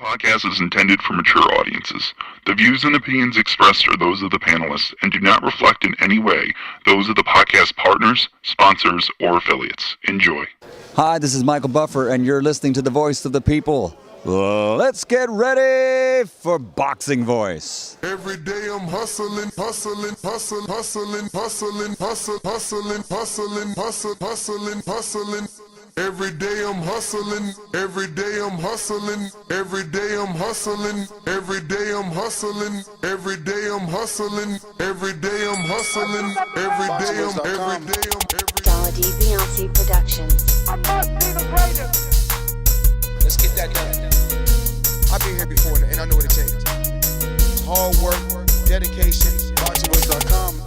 Podcast is intended for mature audiences. The views and opinions expressed are those of the panelists and do not reflect in any way those of the podcast partners, sponsors, or affiliates. Enjoy. Hi, this is Michael Buffer, and you're listening to the Voice of the People. Let's get ready for Boxing Voice. Every day I'm hustling, hustling, hustling, hustling, hustling, hustling, hustling, hustling, hustling, hustling, hustling. Every day I'm hustling, every day I'm hustling, every day I'm hustling, every day I'm hustling, every day I'm hustling, every day I'm hustling, every day I'm WBA Productions. I must be the greatest. Let's get that done. I've been here before and I know what it takes. It's hard work, dedication, boxingvoice.com.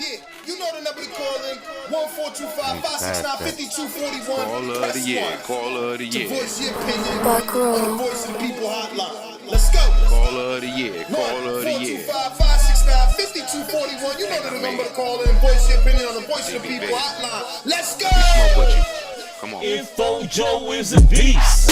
Yeah, you know the number to call in. 1-425-569-5241. Call of the year, call of the year. To voice your opinion Buck Roll. on the Voice of the People hotline. Let's go. Call of the year, call of the year. 1-425-569-5241. You know the number to call in. Voice your opinion on the Voice of the People hotline. Let's go. Smoke with you. Come on. Info Joe is a beast.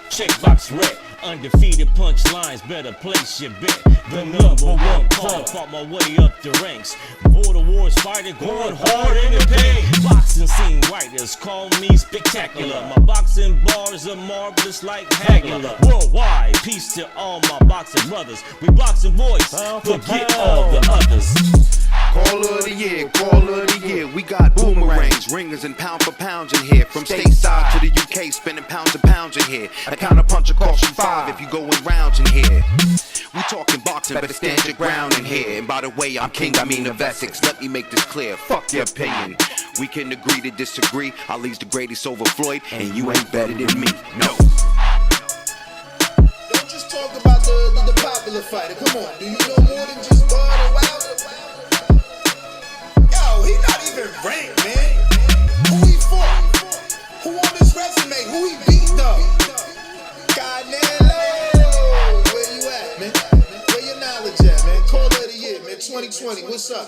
Checkbox red. Undefeated punchlines, better place your bet. The number one call, fought my way up the ranks. Border wars fighter, going hard in the pain. Boxing scene writers call me spectacular. My boxing bars are marvelous like Hagler. Worldwide, peace to all my boxing brothers. We boxing voice, forget all the others. Call of the year, call of the year. We got boomerangs, ringers, and pound for pounds in here. From stateside to the UK, spending pounds and pounds in here. A counter puncher costs you 5 if you going rounds in here. We talking boxing, better stand your ground in here. And by the way, I'm king, I mean of Essex. Let me make this clear, fuck your opinion. We can agree to disagree. Ali's the greatest over Floyd, and you ain't better than me, no. Don't just talk about the popular fighter. Come on, do you know more than just God and Wilder? Yo, he not even ranked, man. Who he fought? Who on his resume? Who he beat though? Canelo. Where you at, man? Where your knowledge at, man? Call of the year, man. 2020. What's up?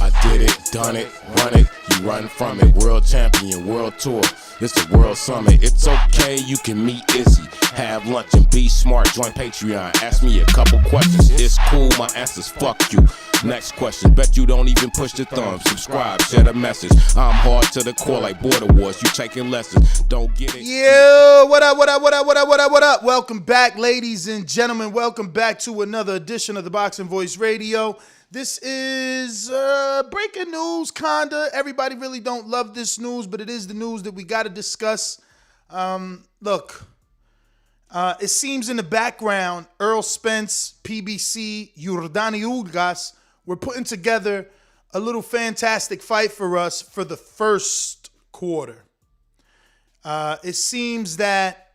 I did it, done it, run it, you run from it. World champion, world tour, it's a world summit. It's okay, you can meet Izzy, have lunch and be smart. Join Patreon, ask me a couple questions. It's cool, my answer's fuck you. Next question, bet you don't even push the thumb. Subscribe, share the message. I'm hard to the core like Border Wars. You taking lessons, don't get it. Yo, what up, what up, what up, what up, what up, what up? Welcome back, ladies and gentlemen. Welcome back to another edition of the Boxing Voice Radio. This is breaking news, kinda. Everybody really don't love this news, but it is the news that we got to discuss. Look, it seems in the background, Errol Spence, PBC, Yordenis Ugas, we're putting together a little fantastic fight for us for the first quarter. It seems that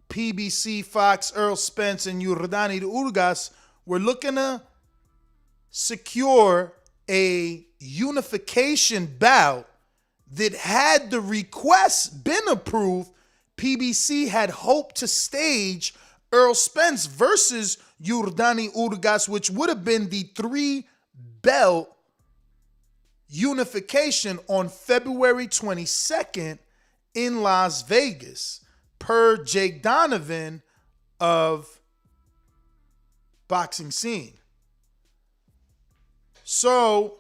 PBC, Fox, Errol Spence, and Yordenis Ugas were looking to secure a unification bout that, had the request been approved, PBC had hoped to stage Errol Spence versus Yordenis Ugas, which would have been the 3-belt unification on February 22nd in Las Vegas, per Jake Donovan of Boxing Scene. So,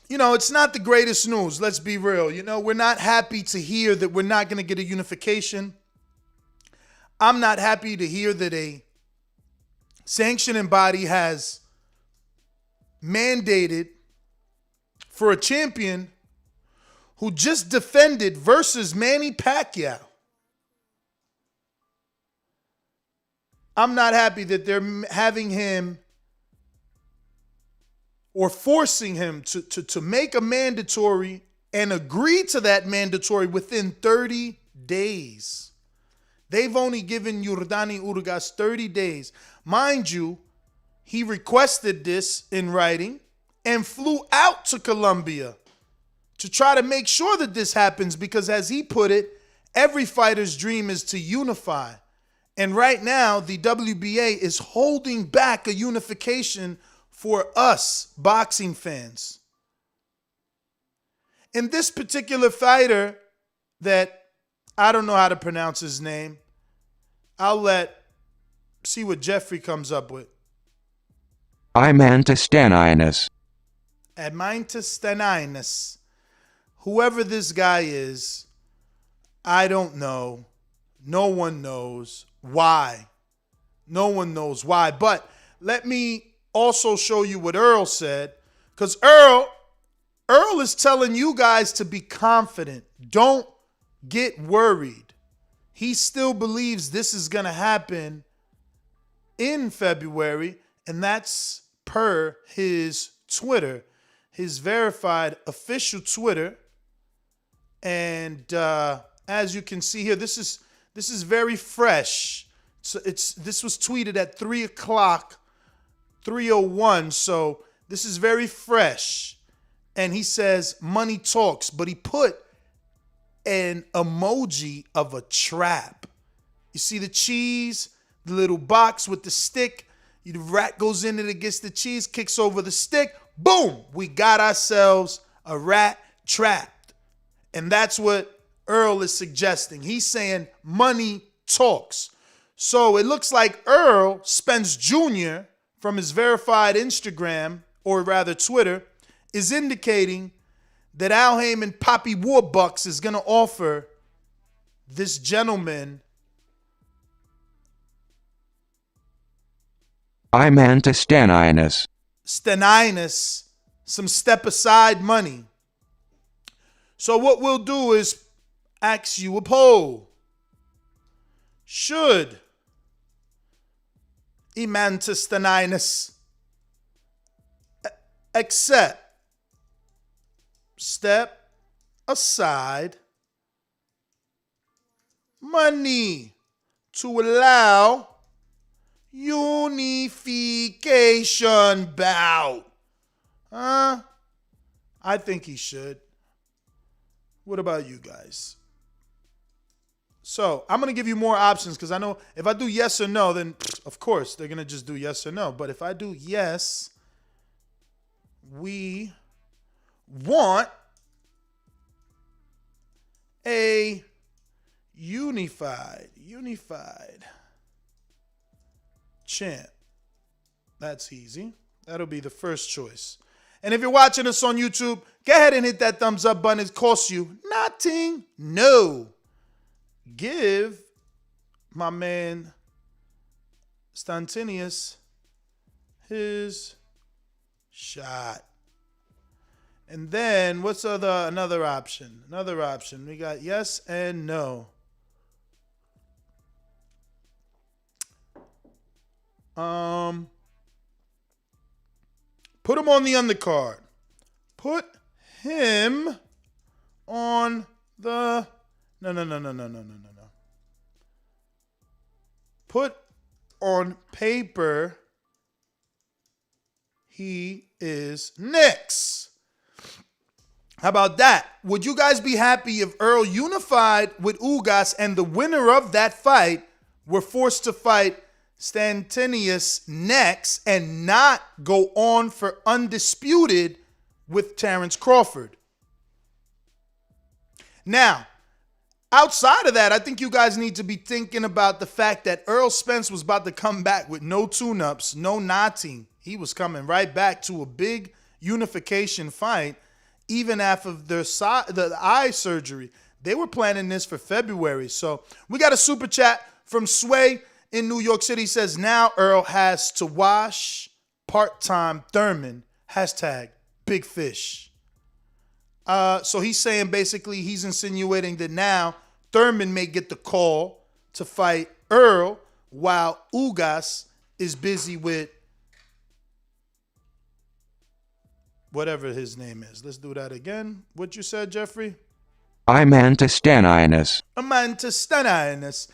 it's not the greatest news. Let's be real. We're not happy to hear that we're not going to get a unification. I'm not happy to hear that a sanctioning body has mandated for a champion who just defended versus Manny Pacquiao. I'm not happy that they're having him or forcing him to make a mandatory and agree to that mandatory within 30 days. They've only given Yordenis Ugas 30 days. Mind you, he requested this in writing and flew out to Colombia to try to make sure that this happens because, as he put it, every fighter's dream is to unify. And right now, the WBA is holding back a unification for us boxing fans. in this particular fighter that I don't know how to pronounce his name, I'll see what Jeffrey comes up with. Eimantas Stanionis. Eimantas Stanionis. Whoever this guy is, I don't know. No one knows why. No one knows why. But let me also show you what Errol said. Because Errol is telling you guys to be confident. Don't get worried. He still believes this is going to happen in February. And that's per his Twitter, his verified official Twitter. And as you can see here, this is very fresh. So this was tweeted at 3 o'clock, 3:01. So this is very fresh. And he says, money talks, but he put an emoji of a trap. You see the cheese, the little box with the stick. The rat goes in and it gets the cheese, kicks over the stick. Boom! We got ourselves a rat trapped. And that's what Errol is suggesting. He's saying money talks. So it looks like Errol Spence Jr. from his verified Instagram, or rather Twitter, is indicating that Al Heyman Poppy Warbucks is going to offer this gentleman Eimantas Stanionis some step aside money. So what we'll do is ask you a poll. Should Eimantas Stanionis accept step aside money to allow unification bout? I think he should. What about you guys? So I'm going to give you more options because I know if I do yes or no, then of course they're going to just do yes or no. But if I do yes, we want a unified champ. That's easy. That'll be the first choice. And if you're watching us on YouTube, go ahead and hit that thumbs up button. It costs you nothing. No. Give my man Stanionis his shot. And then what's another option? Another option. We got yes and no. Put him on the undercard. Put him on the no. Put on paper he is next. How about that? Would you guys be happy if Errol unified with Ugas and the winner of that fight were forced to fight Stanionis next and not go on for undisputed with Terrence Crawford? Now, outside of that, I think you guys need to be thinking about the fact that Errol Spence was about to come back with no tune-ups, no knotting. He was coming right back to a big unification fight, even after the eye surgery. They were planning this for February. So we got a super chat from Sway in New York City. Says, now Earl has to wash part-time Thurman. Hashtag big fish. So he's saying basically he's insinuating that now Thurman may get the call to fight Earl while Ugas is busy with whatever his name is. Let's do that again. What you said, Jeffrey? Eimantas Stanionis. Eimantas Stanionis.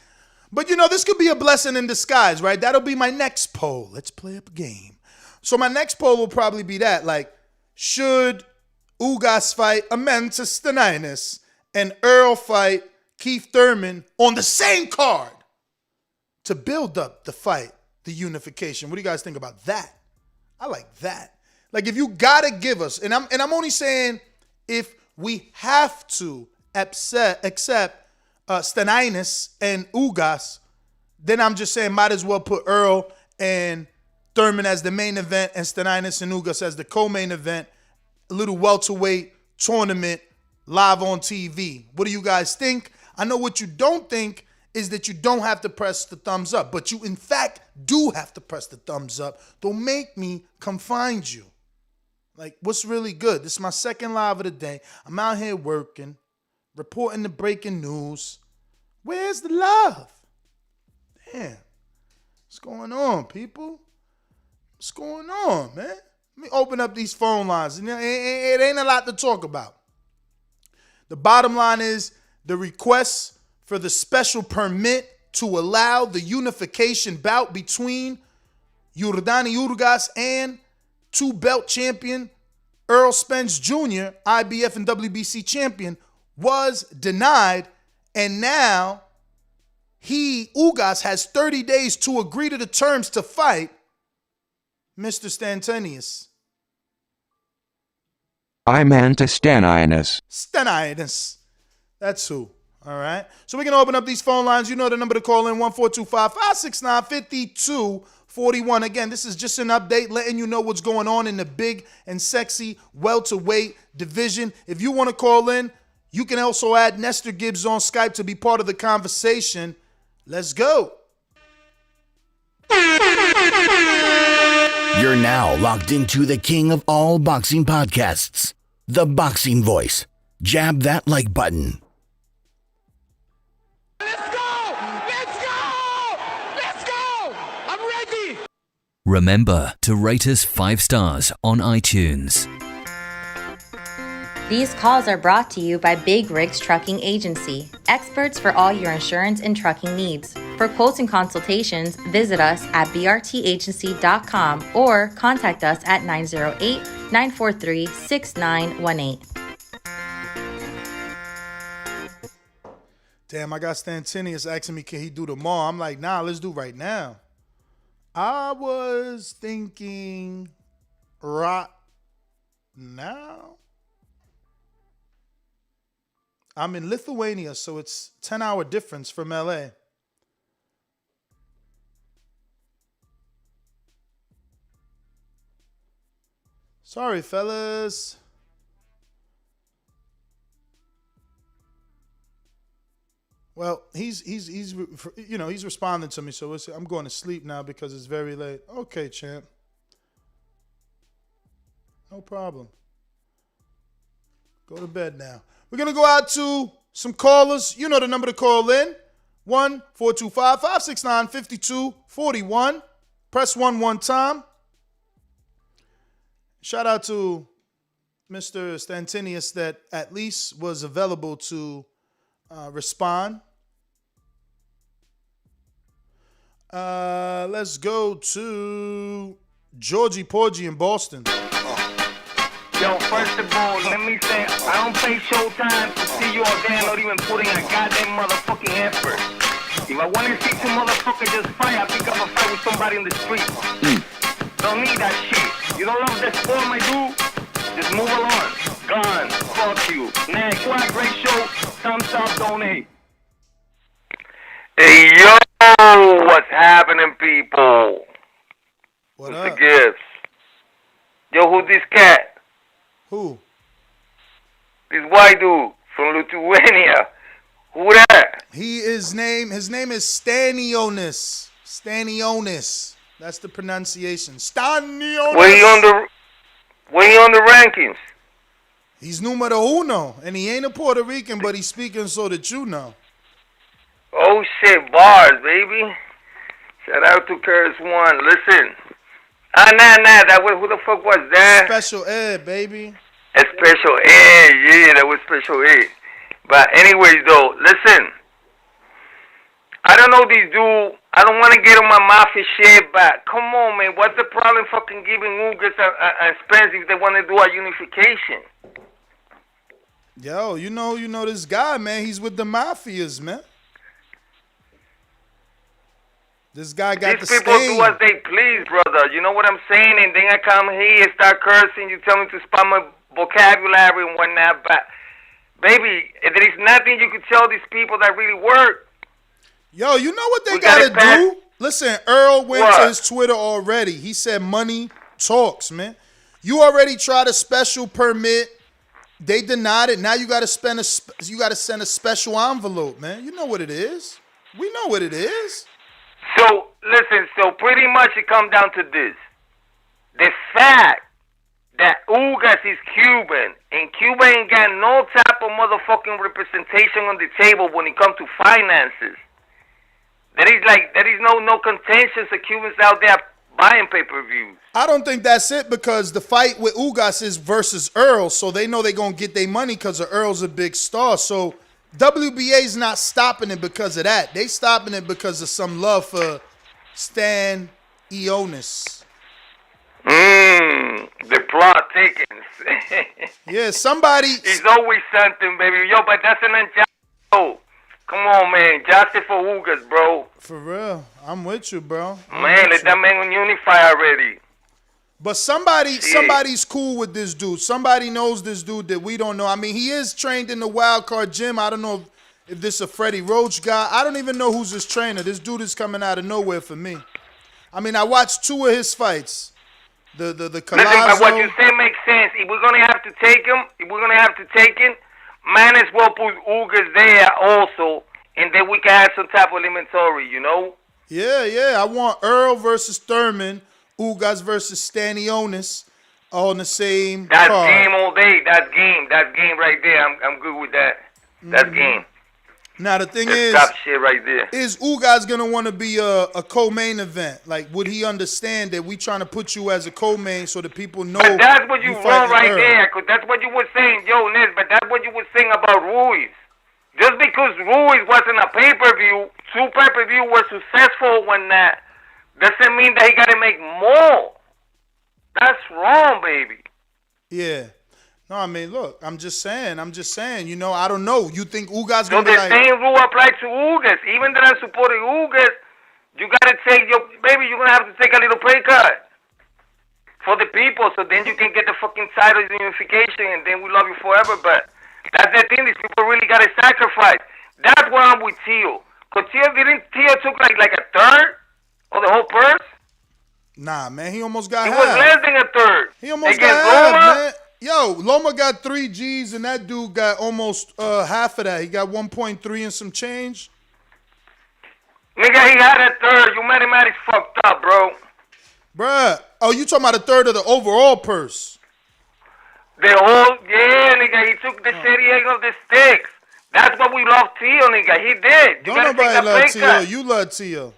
But, this could be a blessing in disguise, right? That'll be my next poll. Let's play up a game. So my next poll will probably be that. Like, should Ugas fight Eimantas Stanionis and Earl fight Keith Thurman on the same card to build up the fight, the unification? What do you guys think about that? I like that. Like, if you got to give us, and I'm only saying if we have to accept Stanionis and Ugas, then I'm just saying might as well put Errol and Thurman as the main event and Stanionis and Ugas as the co-main event. A little welterweight tournament live on TV. What do you guys think? I know what you don't think is that you don't have to press the thumbs up, but you in fact do have to press the thumbs up. Don't make me come find you. Like, what's really good? This is my second live of the day. I'm out here working, reporting the breaking news. Where's the love? Damn. What's going on, people? What's going on, man? Let me open up these phone lines. It ain't a lot to talk about. The bottom line is the request for the special permit to allow the unification bout between Yordenis Ugas and two-belt champion Errol Spence Jr., IBF and WBC champion, was denied, and now Ugas has 30 days to agree to the terms to fight Mr. Stanionis. Eimantas Stanionis. Stanionis. That's who. All right. So we're going to open up these phone lines. You know the number to call in, 1-425-569-5241. Again, this is just an update letting you know what's going on in the big and sexy welterweight division. If you want to call in, you can also add Nestor Gibbs on Skype to be part of the conversation. Let's go. You're now locked into the king of all boxing podcasts, The Boxing Voice. Jab that like button. Let's go! Let's go! Let's go! I'm ready! Remember to rate us 5 stars on iTunes. These calls are brought to you by Big Rigs Trucking Agency, experts for all your insurance and trucking needs. For quotes and consultations, visit us at brtagency.com or contact us at 908-943-6918. Damn, I got Stanionis asking me, can he do tomorrow? I'm like, nah, let's do right now. I was thinking right now. I'm in Lithuania, so it's 10-hour difference from LA. Sorry, fellas. Well, he's responding to me, so I'm going to sleep now because it's very late. Okay, champ. No problem. Go to bed now. We're going to go out to some callers. You know the number to call in. 1-425-569-5241. Press 1 one time. Shout out to Mr. Stanionis that at least was available to respond. Let's go to Georgie Porgy in Boston. Yo, first of all, let me say, I don't pay showtime to see you all there not even putting a goddamn motherfucking effort. If I want to see some motherfucker just fight, I pick up a fight with somebody in the street. Don't need that shit. You don't love that sport, my dude? Just move along. Gone. Fuck you. Next, what a great show. Thumbs up, donate. Hey, yo, what's happening, people? What What's up? the gifts? Yo, who's this cat? Who? This white dude from Lithuania. Who that? His name is Stanionis. Stanionis. That's the pronunciation. Stanionis. Where he on the rankings? He's numero uno, and he ain't a Puerto Rican, but he's speaking so that you know. Oh shit, bars, baby. Shout out to Curse One. Listen. Who the fuck was that? Special ed, baby. A special ed, yeah, that was special ed. But anyways, though, listen. I don't know these dudes. I don't want to get on my mafia shit, but come on, man. What's the problem fucking giving Ugas and Spence if they want to do a unification? Yo, you know this guy, man. He's with the mafias, man. This guy got These the people stain. do as they please, brother. You know what I'm saying? And then I come here and start cursing. You tell me to spam my vocabulary and whatnot. But baby, there is nothing you could tell these people that really work. Yo, you know what they gotta do? Listen, Earl went to his Twitter already. He said money talks, man. You already tried a special permit. They denied it. Now you gotta send a special envelope, man. You know what it is. We know what it is. So listen, so pretty much it comes down to this. The fact that Ugas is Cuban and Cuba ain't got no type of motherfucking representation on the table when it comes to finances. There is no contentions of Cubans out there buying pay-per-views. I don't think that's it because the fight with Ugas is versus Earl, so they know they're going to get their money because Earl's a big star. So WBA's not stopping it because of that. They stopping it because of some love for Stanionis. The plot thickens. Yeah, somebody... It's always something, baby. Yo, but that's an unjust. Come on, man. Justice for Ugas, bro. For real. I'm with you, bro. Man, let that man unify already. But somebody's cool with this dude. Somebody knows this dude that we don't know. I mean, he is trained in the Wild Card Gym. I don't know if this is a Freddie Roach guy. I don't even know who's his trainer. This dude is coming out of nowhere for me. I mean, I watched 2 of his fights. The Collazo. Listen, but what you say makes sense. If we're going to have to take him, might as well put Ugas there also, and then we can have some type of inventory, you know? Yeah. I want Earl versus Thurman, Ugas versus Stanionis on the same That's card. game all day. That's game right there. I'm good with that. That's game. Now the thing That's is, top shit right there. Is Ugas gonna want to be a co-main event? Like, would he understand that we trying to put you as a co-main so that people know? But that's what you wrong right Earl. there. Cause that's what you were saying, yo, Ness. But that's what you were saying about Ruiz. Just because Ruiz wasn't a pay-per-view, 2 pay-per-view were successful when that doesn't mean that he got to make more. That's wrong, baby. Yeah. No, I mean, look, I'm just saying, you know, I don't know. You think Ugas So gonna be the like... same rule applies to Ugas. Even that I supported Ugas, you got to take baby, you're going to have to take a little pay cut for the people, so then you can get the fucking title of Unification, and then we love you forever. But that's the thing, these people really got to sacrifice. That's why I'm with Tio. Because Tio took like a third of the whole purse? Nah, man, he almost got It half. was less than a third. He almost Against got half, Loma? man. Yo, Loma got 3 G's, and that dude got almost half of that. He got 1.3 and some change. Nigga, he had a third. You mathematics fucked up, bro. Bruh. Oh, you talking about a third of the overall purse? Nigga, he took the shitty egg of the sticks. That's what we love Tio, nigga. He did. You Don't gotta nobody take love that Tio. pay cut. You love Tio.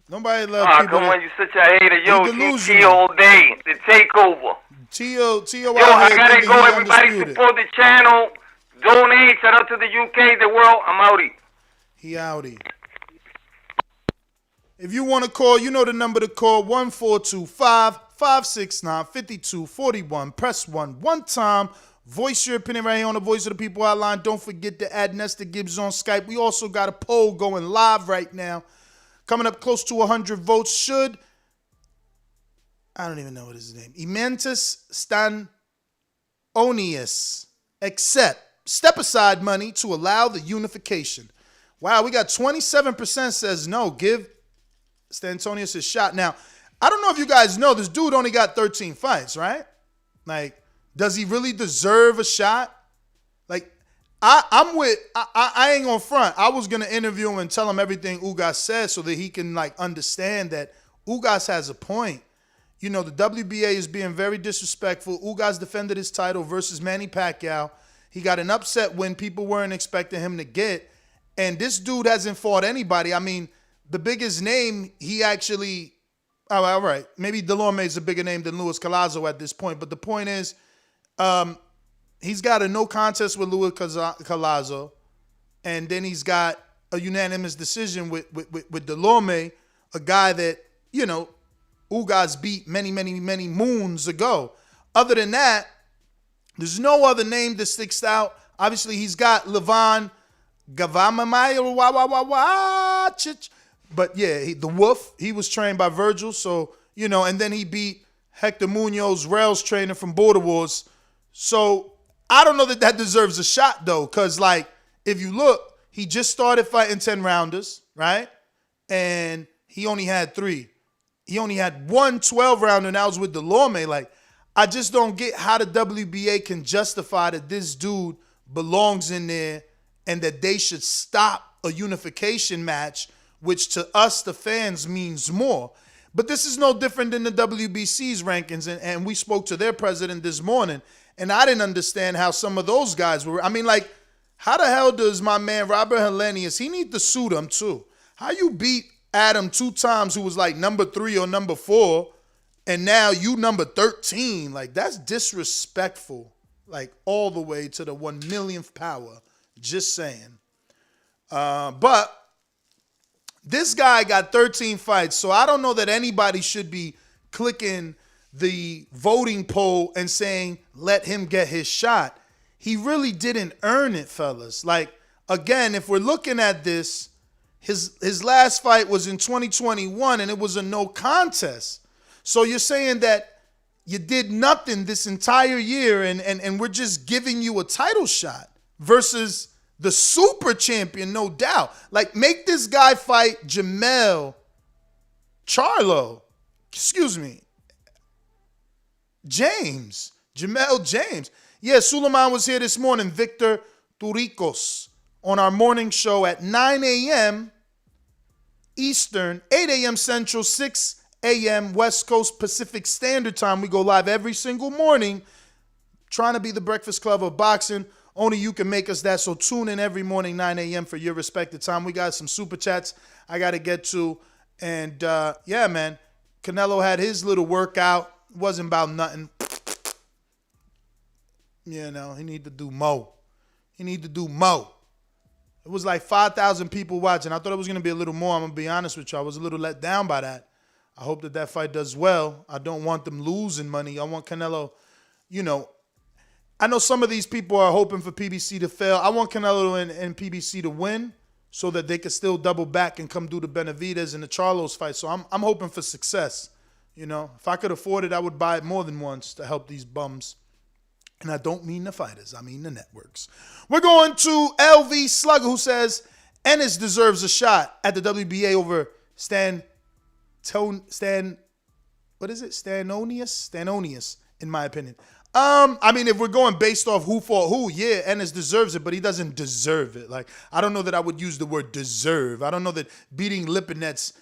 Nobody love people. Come on, you such a hater. Yo, He you delusional. Tio all day. The takeover. Tio Yo, out I here gotta thinking go. he Everybody undisputed. support the channel. Donate. Shout out to the UK, the world. I'm outie. He outie. If you want to call, you know the number to call, 1-425-569-5241. Press 1 one time. Voice your opinion right here on the Voice of the People hotline. Don't forget to add Nestor Gibbs on Skype. We also got a poll going live right now. Coming up close to 100 votes. Should, I don't even know what his name, Eimantas Stanionis accept step-aside money to allow the unification? Wow, we got 27% says no. Give Stanionis a shot. Now, I don't know if you guys know, this dude only got 13 fights, right? Like, does he really deserve a shot? Like, I ain't gonna front. I was gonna interview him and tell him everything Ugas said so that he can like understand that Ugas has a point. You know, the WBA is being very disrespectful. Ugas defended his title versus Manny Pacquiao. He got an upset win people weren't expecting him to get. And this dude hasn't fought anybody. I mean, the biggest name he actually, all right, maybe Delorme is a bigger name than Luis Collazo at this point. But the point is, he's got a no contest with Luis Collazo. And then he's got a unanimous decision with Delorme, a guy that, you know, Ugas beat many moons ago. Other than that, there's no other name that sticks out. Obviously, he's got Levon Gavamamai, but yeah, the Wolf, he was trained by Virgil, so, and then he beat Hector Munoz, Rails trainer from Border Wars. So, I don't know that deserves a shot, though, because, like, if you look, he just started fighting 10-rounders, right? And he only had 3. He only had 1 12-rounder, and that was with Delorme. Like, I just don't get how the WBA can justify that this dude belongs in there and that they should stop a unification match, which to us, the fans, means more. But this is no different than the WBC's rankings, and we spoke to their president this morning, and I didn't understand how some of those guys were. I mean, like, how the hell does my man Robert Helenius, he need to sue them too. How you beat Adam 2 times, who was like number 3 or number 4, and now you number 13? Like, that's disrespectful, like all the way to the 1 millionth power. Just saying. But this guy got 13 fights, so I don't know that anybody should be clicking the voting poll and saying, let him get his shot. He really didn't earn it, fellas. Like, again, if we're looking at this, his last fight was in 2021, and it was a no contest. So you're saying that you did nothing this entire year, and we're just giving you a title shot versus the super champion, no doubt. Like, make this guy fight Jamel James. Jamel James. Yeah, Suleiman was here this morning, Victor Turicos, on our morning show at 9 a.m. Eastern, 8 a.m. Central, 6 a.m. West Coast Pacific Standard Time. We go live every single morning, trying to be the breakfast club of boxing. Only you can make us that, so tune in every morning, 9 a.m. for your respective time. We got some super chats I got to get to. And, yeah, man, Canelo had his little workout. It wasn't about nothing. You know, he need to do more. It was like 5,000 people watching. I thought it was going to be a little more. I'm going to be honest with you. I was a little let down by that. I hope that fight does well. I don't want them losing money. I want Canelo, you know. I know some of these people are hoping for PBC to fail. I want Canelo and PBC to win so that they can still double back and come do the Benavidez and the Charlos fight. So I'm hoping for success. You know, if I could afford it, I would buy it more than once to help these bums. And I don't mean the fighters. I mean the networks. We're going to LV Slugger, who says Ennis deserves a shot at the WBA over Stanonius, in my opinion. I mean, if we're going based off who fought who, yeah, Ennis deserves it, but he doesn't deserve it. Like, I don't know that I would use the word deserve. I don't know that beating Lipinets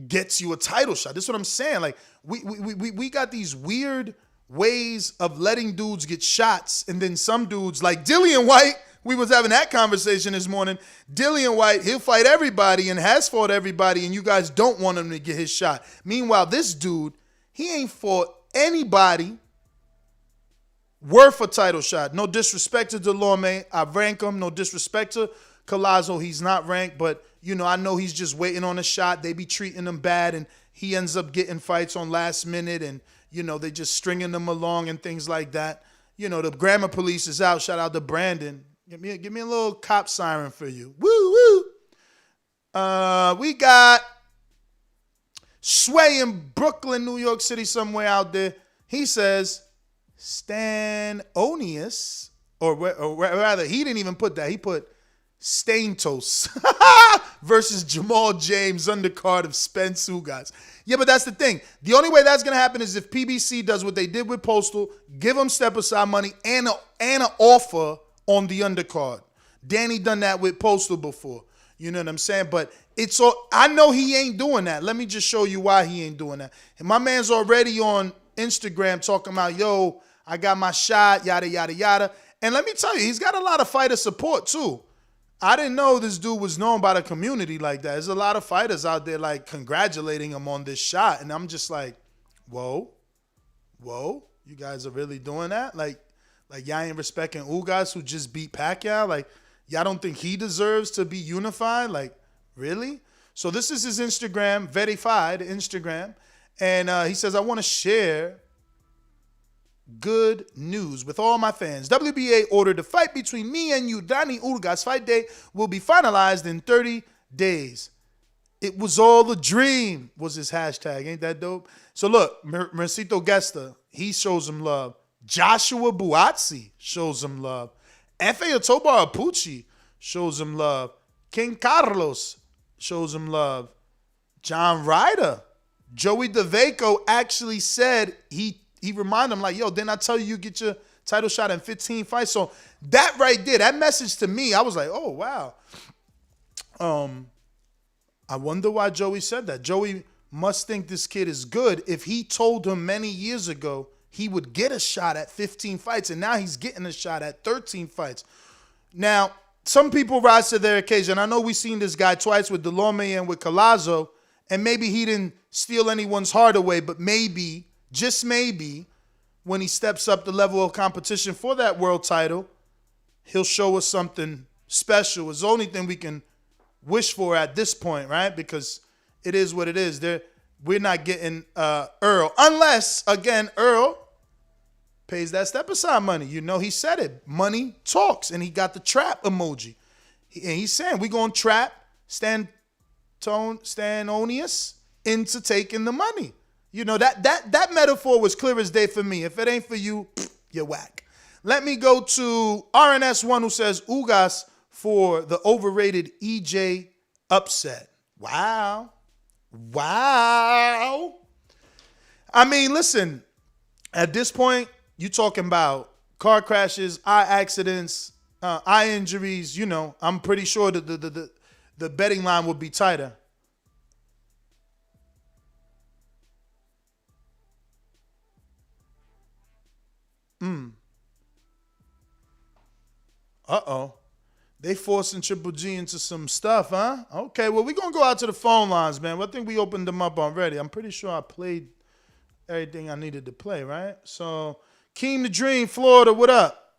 gets you a title shot. That's what I'm saying. Like, we got these weird ways of letting dudes get shots, and then some dudes, like Dillian White, we was having that conversation this morning. Dillian White, he'll fight everybody and has fought everybody, and you guys don't want him to get his shot. Meanwhile, this dude, he ain't fought anybody worth a title shot. No disrespect to Delorme. I rank him. No disrespect to Collazo. He's not ranked, but, you know, I know he's just waiting on a shot. They be treating him bad, and he ends up getting fights on last minute, and, you know, they just stringing them along and things like that. You know, the grammar police is out. Shout out to Brandon. Give me a little cop siren for you. Woo, woo. We got Sway in Brooklyn, New York City, somewhere out there. He says Stanonius, or rather, he didn't even put that. He put Stantos versus Jamal James, undercard of Spence Ugas. Yeah, but that's the thing. The only way that's going to happen is if PBC does what they did with Postal, give him step-aside money and an offer on the undercard. Danny done that with Postal before. You know what I'm saying? But it's all, I know he ain't doing that. Let me just show you why he ain't doing that. And my man's already on Instagram talking about, yo, I got my shot, yada, yada, yada. And let me tell you, he's got a lot of fighter support too. I didn't know this dude was known by the community like that. There's a lot of fighters out there like congratulating him on this shot. And I'm just like, whoa, you guys are really doing that? Like y'all ain't respecting Ugas, who just beat Pacquiao? Like, y'all don't think he deserves to be unified? Like, really? So this is his Instagram, verified Instagram. And he says, I want to share good news with all my fans. WBA ordered the fight between me and Yordenis Ugas. Fight day will be finalized in 30 days. It was all a dream, was his hashtag. Ain't that dope? So look, Mercito Gesta, he shows him love. Joshua Buatsi shows him love. Efe Otobar Apuchi shows him love. King Carlos shows him love. John Ryder. Joey DeVaco actually said he reminded him like, yo, didn't I tell you get your title shot in 15 fights? So that right there, that message to me, I was like, oh, wow. I wonder why Joey said that. Joey must think this kid is good if he told him many years ago he would get a shot at 15 fights, and now he's getting a shot at 13 fights. Now, some people rise to their occasion. I know we've seen this guy twice with Delorme and with Collazo, and maybe he didn't steal anyone's heart away, but maybe, just maybe, when he steps up the level of competition for that world title, he'll show us something special. It's the only thing we can wish for at this point, right? Because it is what it is. We're not getting Earl. Unless, again, Earl pays that step-aside money. You know, he said it. Money talks, and he got the trap emoji. And he's saying, we're going to trap Stanionis into taking the money. You know, that metaphor was clear as day for me. If it ain't for you, you're whack. Let me go to RNS1 who says Ugas for the overrated EJ upset. Wow. I mean, listen, at this point, you talking about car crashes, eye accidents, eye injuries. You know, I'm pretty sure that the betting line would be tighter. Uh-oh. They forcing Triple G into some stuff, huh? Okay, well, we're going to go out to the phone lines, man. I think we opened them up already. I'm pretty sure I played everything I needed to play, right? So, Keem the Dream, Florida, what up?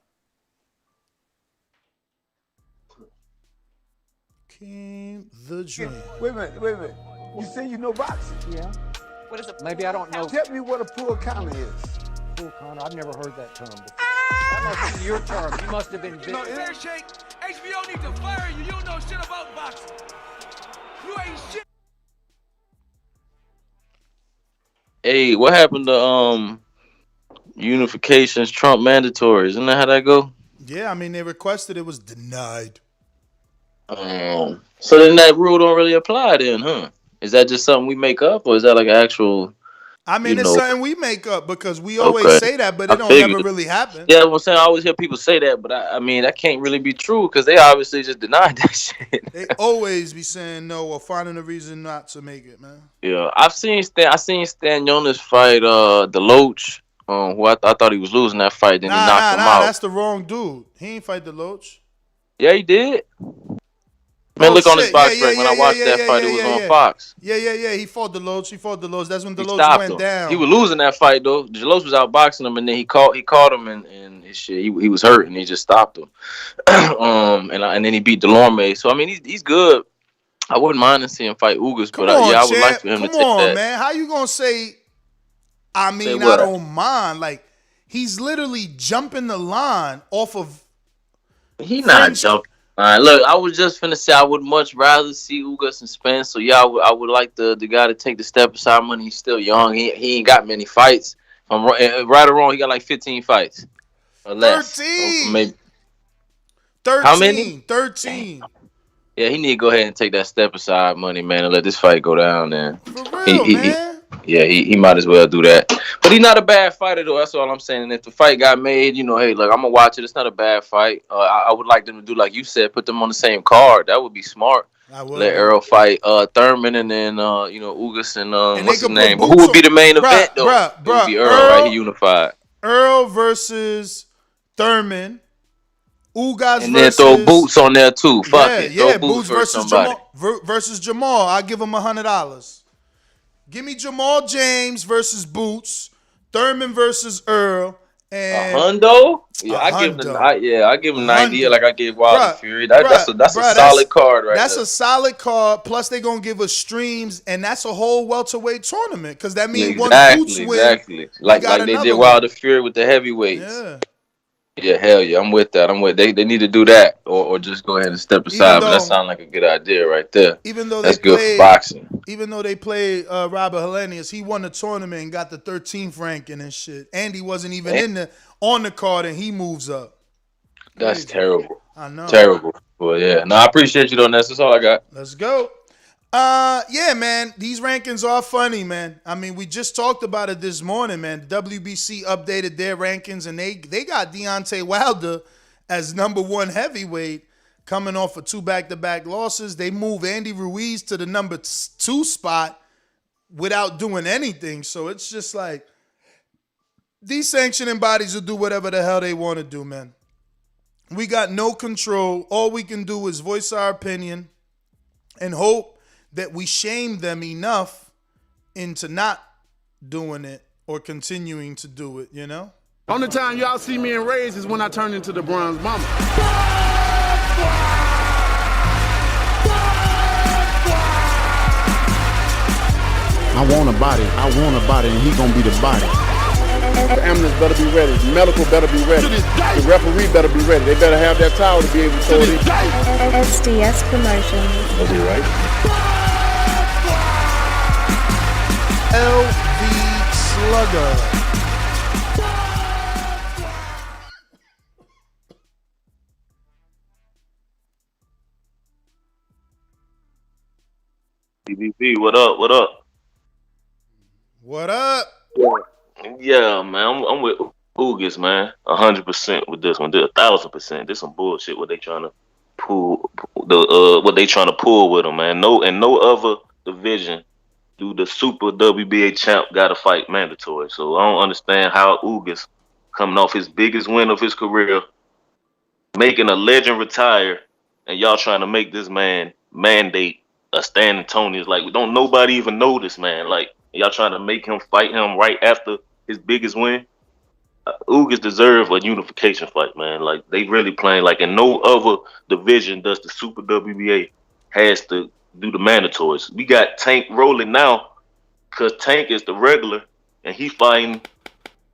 Keem the Dream. Wait a minute. You say you know boxing? Yeah. What is it? Maybe I don't know. Tell me what a pull counter is. Pull counter? I've never heard that term before. That must be your term. You must have been big. No, fair shake. HBO needs to fire you. You don't know shit about boxing. You ain't shit. Hey, what happened to Unification's Trump mandatory? Isn't that how that go? Yeah, I mean, they requested, it was denied. So then that rule don't really apply then, huh? Is that just something we make up, or is that like an actual... I mean, it's something we make up because we always say that, but it don't never really happen. Yeah, I'm saying I always hear people say that, but I mean, that can't really be true because they obviously just denied that shit. They always be saying no or finding a reason not to make it, man. Yeah, I seen Stanionis fight Deloach, who I thought he was losing that fight, then he knocked him out. That's the wrong dude. He ain't fight Deloach. Yeah, he did. Man, look on his box break. When I watched that fight, it was on Fox. Yeah. He fought Deloach. That's when Deloach went down. He was losing that fight though. Deloach was outboxing him, and then he caught him and his shit. He was hurt, and he just stopped him. And then he beat Delorme. So I mean, he's good. I wouldn't mind to see him fight Ugas, but I would like for him to take that. Come on, man. How you gonna say? I mean, I don't mind. Like he's literally jumping the line off of. He not jumping. All right, look, I was just finna say I would much rather see Ugas and Spence. So yeah, I would like the guy to take the step aside money. He's still young. He ain't got many fights. If I'm right or wrong, he got like 15 fights or less. 13. Maybe. 13. How many? 13. Yeah, he need to go ahead and take that step aside money, man, and let this fight go down. Then for real, man. He might as well do that. But he's not a bad fighter, though. That's all I'm saying. And if the fight got made, you know, hey, look, I'm going to watch it. It's not a bad fight. I would like them to do, like you said, put them on the same card. That would be smart. Let Errol fight Thurman and then, Ugas and what's his name? But who would be the main event, though? It would be Earl, right? He unified. Earl versus Thurman. Ugas and then throw Boots on there, too. Fuck it. Yeah, Boots versus Jamal. I'll give him $100. Give me Jamal James versus Boots, Thurman versus Earl, and Hundo. Yeah, I give him 90 like I gave Wilder Fury. That's a solid card, right? That's a solid card. Plus, they're gonna give us streams, and that's a whole welterweight tournament because that means one Boots win. Exactly. Like they did Wilder Fury with the heavyweights. Yeah. Yeah, hell yeah, I'm with that. They need to do that or just go ahead and step aside. But that sounds like a good idea right there. Even though That's they good played, for boxing. even though they played Robert Helenius, he won the tournament and got the 13th ranking and shit. Andy wasn't even on the card and he moves up. That's terrible. I know. Terrible. Well, yeah. No, I appreciate you, though, Ness. That's all I got. Let's go. Yeah, man. These rankings are funny, man. I mean, we just talked about it this morning, man. WBC updated their rankings, and they got Deontay Wilder as number 1 heavyweight, coming off of 2 back-to-back losses. They move Andy Ruiz to the number 2 spot without doing anything. So it's just like these sanctioning bodies will do whatever the hell they want to do, man. We got no control. All we can do is voice our opinion and hope that we shame them enough into not doing it or continuing to do it, you know? Only time y'all see me in rage is when I turn into the bronze mama. I want a body, and he gonna be the body. The ambulance better be ready, the medical better be ready, the referee better be ready. They better have that towel to be able to throw it in. SDS Promotions. Was he right? LV Slugger. BBB, what up? What up? What up? Yeah, man, I'm with Ugas, man. 100% with this one. 1,000%. This some bullshit. What they trying to pull what they trying to pull with them, man. No other division do the Super WBA champ got to fight mandatory. So I don't understand how Ugas coming off his biggest win of his career, making a legend retire, and y'all trying to make this man mandate a standing Tony. Is like, don't nobody even know this man. Like, y'all trying to make him fight him right after his biggest win. Ugas deserve a unification fight, man. Like, they really playing like in no other division does the Super WBA has to do the mandatories. We got Tank rolling now because Tank is the regular and he fighting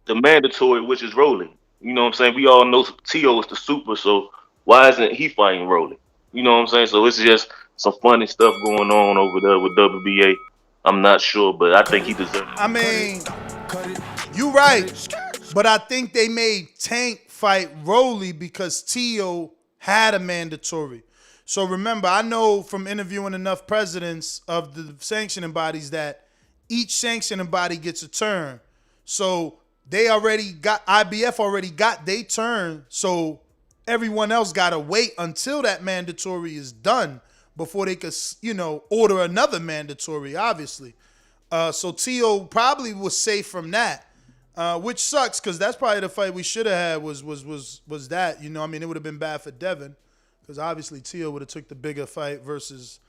the mandatory, which is rolling. You know what I'm saying? We all know T.O. is the super, so why isn't he fighting rolling? You know what I'm saying? So it's just some funny stuff going on over there with WBA. I'm not sure, but I think he deserves it. I mean, you right. But I think they made Tank fight Rolly because T.O. had a mandatory. So remember, I know from interviewing enough presidents of the sanctioning bodies that each sanctioning body gets a turn. So IBF already got their turn. So everyone else got to wait until that mandatory is done before they could, order another mandatory, obviously. So T.O. probably was safe from that. Which sucks because that's probably the fight we should have had was that. It would have been bad for Devin because obviously Tio would have took the bigger fight versus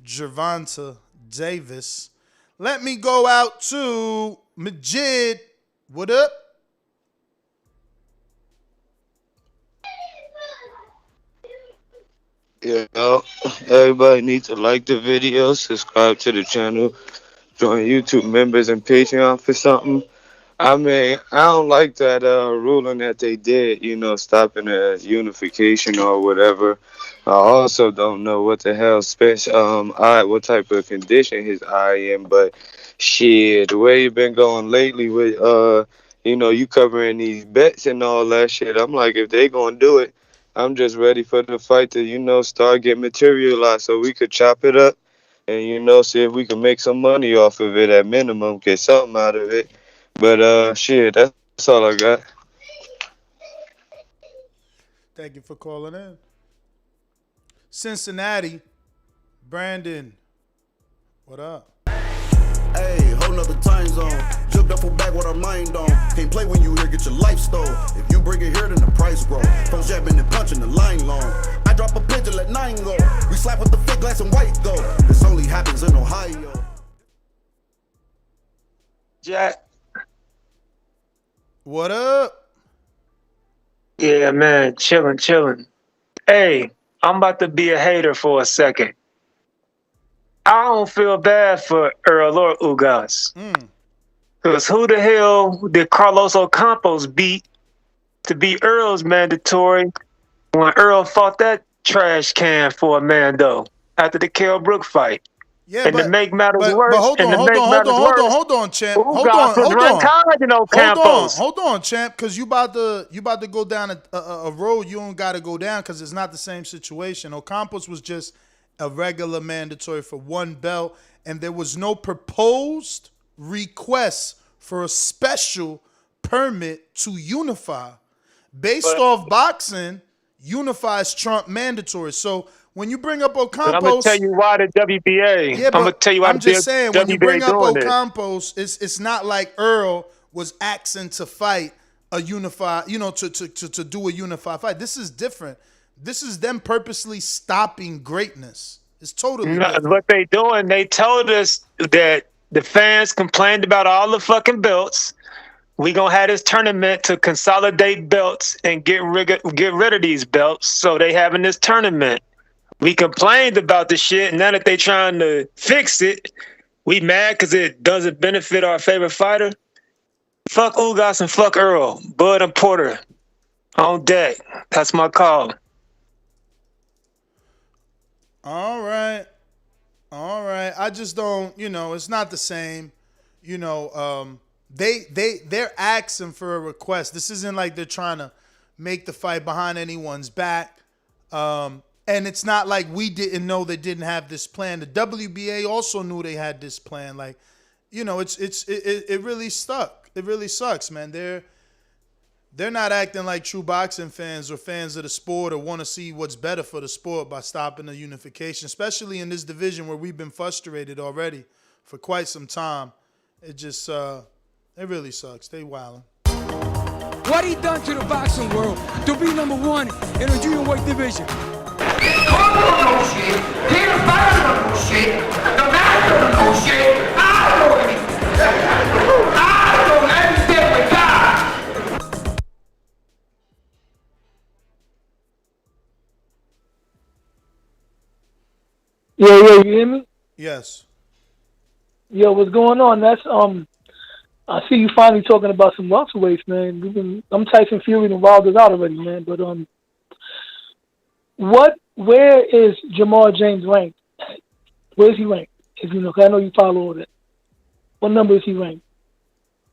Gervonta Davis. Let me go out to Majid. What up? Yeah, everybody needs to like the video, subscribe to the channel, join YouTube members and Patreon for something. I mean, I don't like that ruling that they did, stopping the unification or whatever. I also don't know what the hell Spence, what type of condition his eye in, but shit, the way you been going lately with, you covering these bets and all that shit, I'm like, if they gonna do it, I'm just ready for the fight to, start getting materialized so we could chop it up and, see if we can make some money off of it at minimum, get something out of it. But shit, that's all I got. Thank you for calling in. Cincinnati, Brandon, what up? Hey, whole nother time zone. Jumped up for back with our mind on. Can't play when you here, get your life stole. If you bring it here, then the price grow. Folks jabbing and punching the line long. I drop a pitch and let 9 go. We slap with the fake glass and white go. This only happens in Ohio. Jack. What up? Yeah, man, chilling. Hey, I'm about to be a hater for a second. I don't feel bad for Errol or Ugas. Because who the hell did Carlos Ocampos beat to be Earl's mandatory when Earl fought that trash can for Amando after the Kell Brook fight. Yeah, and but to make matters but worse, hold on, hold on, champ. Hold on, champ. Because you about to go down a road you don't got to go down because it's not the same situation. Ocampos was just a regular mandatory for one belt, and there was no proposed request for a special permit to unify. Based off boxing, unifies trump mandatory. So when you bring up Ocampos, I'm gonna tell you why the WBA. Yeah, but I'm gonna tell you why I'm just saying when you bring up doing Ocampos, it's not like Earl was asking to fight a unified, to do a unified fight. This is different. This is them purposely stopping greatness. It's totally different. What they doing? They told us that the fans complained about all the fucking belts. We gonna have this tournament to consolidate belts and get rid of these belts. So they having this tournament. We complained about the shit. Now that they trying to fix it, we mad because it doesn't benefit our favorite fighter. Fuck Ugas and fuck Earl. Bud and Porter on deck. That's my call. All right. I just don't, it's not the same. They're asking for a request. This isn't like they're trying to make the fight behind anyone's back. And it's not like we didn't know they didn't have this plan. The WBA also knew they had this plan. Like, it really stuck. It really sucks, man. They're not acting like true boxing fans or fans of the sport or want to see what's better for the sport by stopping the unification, especially in this division where we've been frustrated already for quite some time. It just, it really sucks. They wildin'. What he done to the boxing world to be number one in the junior weight division. Yeah, you hear me? Yes. Yo, what's going on? That's I see you finally talking about some welterweights, man. I'm Tyson Fury and Wilder's out already, man. But where is Jamal James ranked? Where is he ranked? If you know, 'cause I know you follow all that. What number is he ranked?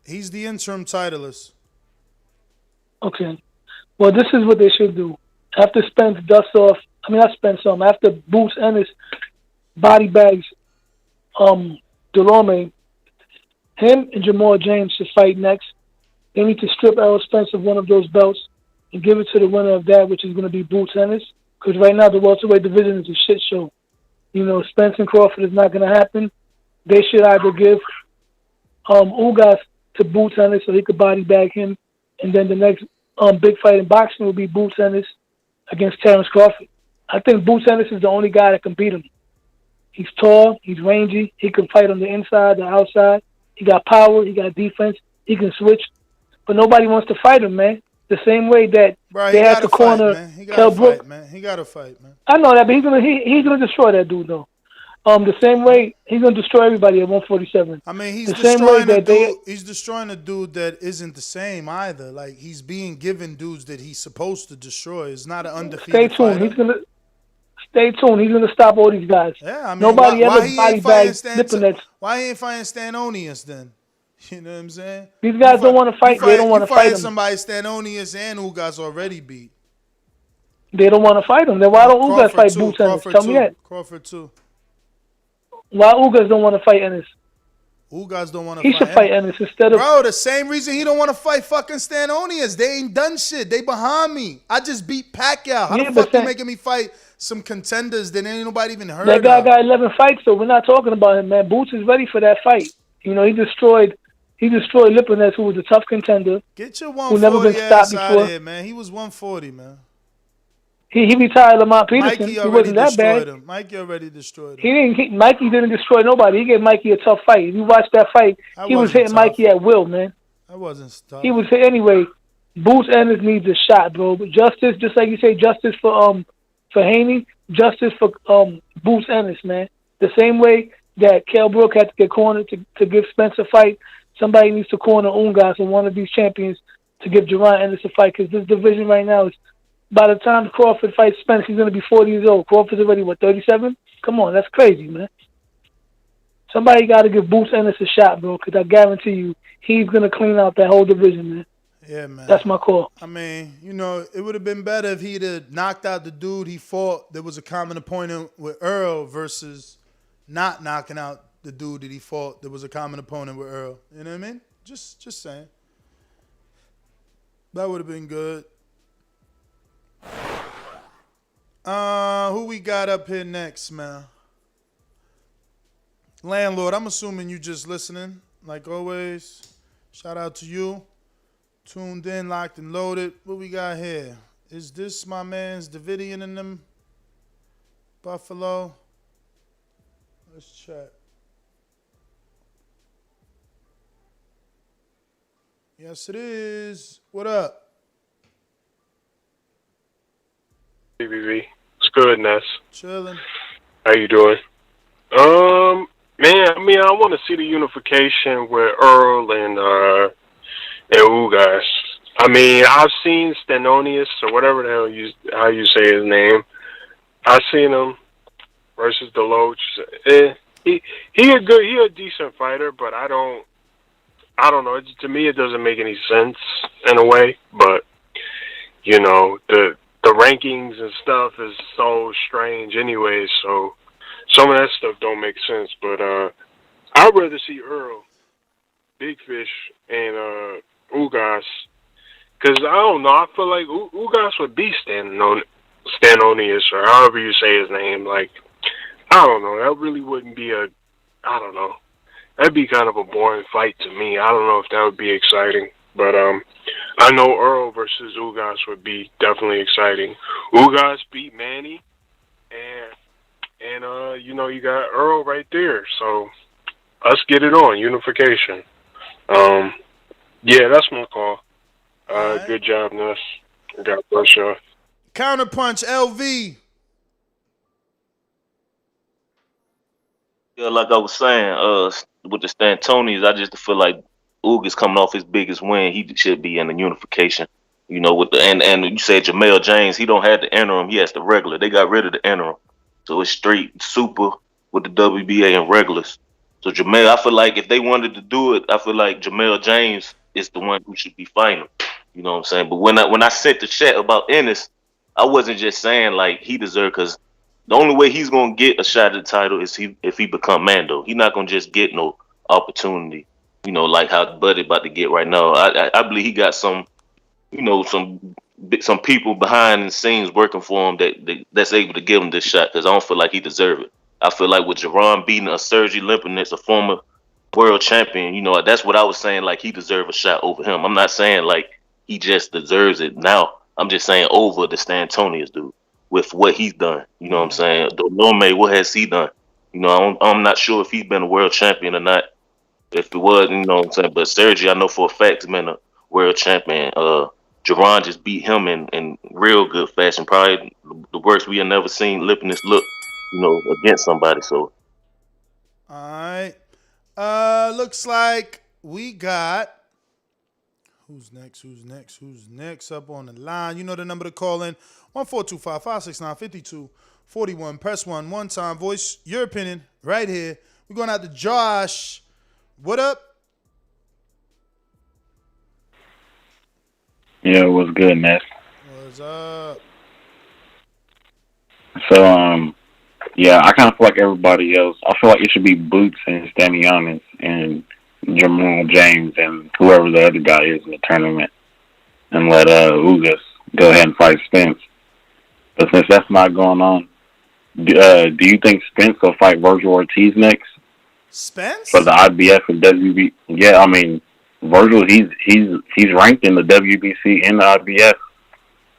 He's the interim titleist. Okay. Well, this is what they should do. After Spence dusts off, after Boots Ennis body bags Delorme, him and Jamal James should fight next. They need to strip Errol Spence of one of those belts and give it to the winner of that, which is going to be Boots Ennis. Because right now the welterweight division is a shit show. Spence and Crawford is not going to happen. They should either give Ugas to Boots Ennis so he could body bag him, and then the next big fight in boxing will be Boots Ennis against Terrence Crawford. I think Boots Ennis is the only guy that can beat him. He's tall, he's rangy, he can fight on the inside, the outside. He got power, he got defense, he can switch. But nobody wants to fight him, man. The same way that they had to corner Kell Brook. He got to fight, man. I know that, but he's gonna destroy that dude though. The same way he's gonna destroy everybody at 147. I mean, he's destroying a dude that isn't the same either. Like, he's being given dudes that he's supposed to destroy. It's not an undefeated fighter. Stay tuned. He's gonna stop all these guys. Yeah, I mean, nobody ever body bags Lipinets. Why he ain't fighting Stanionis then? You know what I'm saying? These guys don't want to fight. They don't want to fight him. Somebody Stanionis and Ugas already beat. They don't want to fight him. Then why don't Ugas fight Boots Ennis? Tell me that. Crawford too. Why Ugas don't want to fight Ennis? Ugas don't want to fight. He should fight Ennis instead of. Bro, the same reason he don't want to fight fucking Stanionis. They ain't done shit. They behind me. I just beat Pacquiao. How the fuck you making me fight some contenders that ain't nobody even heard of? That guy got 11 fights, so we're not talking about him, man. Boots is ready for that fight. He destroyed Lipinets, who was a tough contender. Get your 140 ass out of here, man. He was 140, man. He retired Lamont Peterson. He wasn't that bad. Mikey already destroyed him. Mikey didn't destroy nobody. He gave Mikey a tough fight. If you watch that fight, he was hitting Mikey at will, man. That wasn't tough. He was hit anyway. Boots Ennis needs a shot, bro. But justice, just like you say, justice for Haney, justice for Boots Ennis, man. The same way that Kell Brook had to get cornered to give Spence a fight, somebody needs to corner Ugas or one of these champions to give Jaron Ennis a fight, because this division right now is, by the time Crawford fights Spence, he's going to be 40 years old. Crawford's already, 37? Come on, that's crazy, man. Somebody got to give Boots Ennis a shot, bro, because I guarantee you he's going to clean out that whole division, man. Yeah, man. That's my call. I mean, it would have been better if he'd have knocked out the dude he fought that was a common opponent with Earl versus not knocking out the dude that he fought that was a common opponent with Earl. You know what I mean? Just saying. That would have been good. Who we got up here next, man? Landlord, I'm assuming you just listening, like always. Shout out to you. Tuned in, locked and loaded. What we got here? Is this my man's Davidian in them? Buffalo? Let's check. Yes, it is. What up? BBB. It's good, Ness. Chilling. How you doing? Man, I mean, I want to see the unification with Earl and Ugas. I mean, I've seen Stanionis or whatever the hell how you say his name. I've seen him versus Deloach. He a decent fighter, but I don't know. To me, it doesn't make any sense in a way. But the rankings and stuff is so strange anyway. So some of that stuff don't make sense. But I'd rather see Earl, Big Fish, and Ugas, because I don't know. I feel like Ugas would be Stanionis or however you say his name. Like, I don't know. That really wouldn't be I don't know. That'd be kind of a boring fight to me. I don't know if that would be exciting. But I know Earl versus Ugas would be definitely exciting. Ugas beat Manny, and you got Earl right there. So let's get it on. Unification. Yeah, that's my call. Right. Good job, Ness. God bless y'all. Counterpunch, LV. Yeah, like I was saying, with the Stantonis, I just feel like Ugas coming off his biggest win, he should be in the unification. With the and you said Jamel James, he don't have the interim, he has the regular. They got rid of the interim, so it's straight super with the WBA and regulars. So Jamel, I feel like if they wanted to do it, I feel like Jamel James is the one who should be fighting. You know what I'm saying? But when I sent the chat about Ennis, I wasn't just saying like he deserved, because the only way he's gonna get a shot at the title is if he become Mando. He's not gonna just get no opportunity. Like how Buddy about to get right now. I believe he got some people behind the scenes working for him that's able to give him this shot, because I don't feel like he deserves it. I feel like with Jaron beating a Sergey Limpinets, a former world champion, that's what I was saying, like he deserved a shot over him. I'm not saying like he just deserves it now. I'm just saying over the Stantonis dude with what he's done. You know what I'm saying? Dolome, what has he done? I'm not sure if he's been a world champion or not. If it was, you know what I'm saying? But Sergey, I know for a fact, has been a world champion. Jaron just beat him in real good fashion. Probably the worst we have never seen Lipinus look, against somebody. So, all right. Looks like we got who's next up on the line. You know the number to call in: 1-425-569-5241. Press one time. Voice your opinion right here. We're going out to Josh. What up? Yeah, what's good, Ness? What's up? So, yeah, I kind of feel like everybody else. I feel like it should be Boots and Stanionis and Jamal James and whoever the other guy is in the tournament, and let Ugas go ahead and fight Spence. But since that's not going on, do you think Spence will fight Virgil Ortiz next? Spence? For the IBF and WB? Yeah, I mean, Virgil, he's ranked in the WBC and the IBF.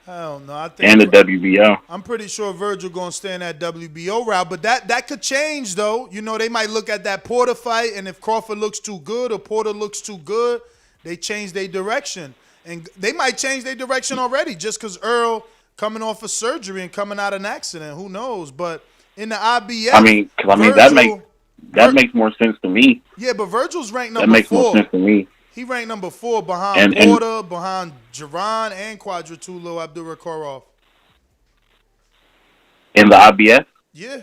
Hell no, I think and the WBO. I'm pretty sure Virgil gonna stay in that WBO route, but that could change though. They might look at that Porter fight, and if Crawford looks too good or Porter looks too good, they change their direction, and they might change their direction already just because Earl coming off of surgery and coming out of an accident. Who knows? But in the IBF, that makes more sense to me. Yeah, but Virgil's ranked number 4. That makes more sense to me. He ranked number 4 behind Porter, behind Jaron, and Quadratulo Abdurakhorov. In the IBS? Yeah.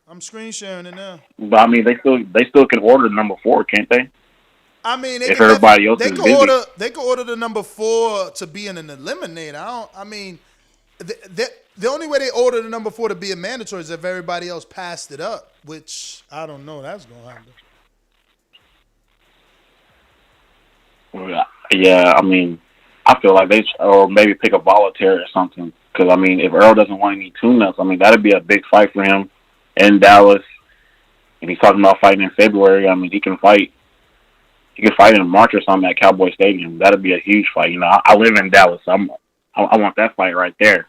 I'm screen sharing it now. But I mean, they still can order number 4, can't they? I mean, if everybody else is busy. They could order the number 4 to be in an eliminator. The only way they order the number 4 to be a mandatory is if everybody else passed it up, which I don't know that's gonna happen. Yeah, I mean, I feel like or maybe pick a voluntary or something. Because I mean, if Earl doesn't want any tune-ups, I mean that'd be a big fight for him in Dallas. And he's talking about fighting in February. I mean, he can fight. He can fight in March or something at Cowboy Stadium. That'd be a huge fight. You know, I live in Dallas. So I want that fight right there.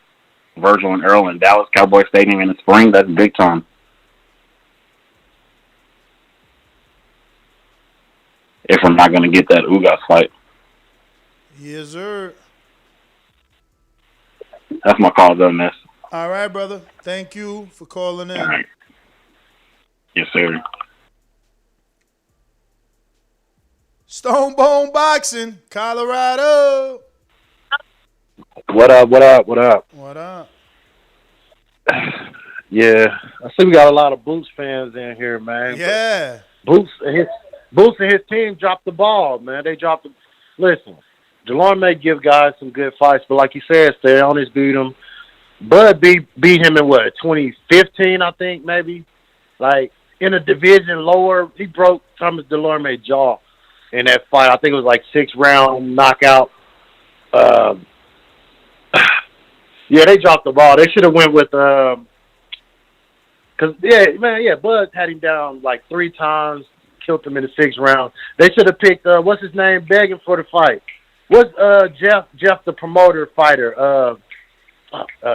Virgil and Earl in Dallas Cowboy Stadium in the spring. That's big time. If we're not going to get that Ugas fight. Yes, sir. That's my call, though, Ness. All right, brother. Thank you for calling in. All right. Yes, sir. Stone Bone Boxing, Colorado. What up? What up? What up? What up? Yeah, I see we got a lot of Boots fans in here, man. Yeah. Boots and his team dropped the ball, man. They dropped the. Listen, Delorme may give guys some good fights, but like you said, Stanionis beat him. Bud beat him in what, 2015, I think, maybe. Like in a division lower, he broke Thomas Delorme's jaw in that fight. I think it was like 6-round knockout. Yeah, they dropped the ball. They should have went with Bud had him down like 3 times, killed him in the 6th round. They should have picked what's his name, begging for the fight. What's Jeff the promoter fighter?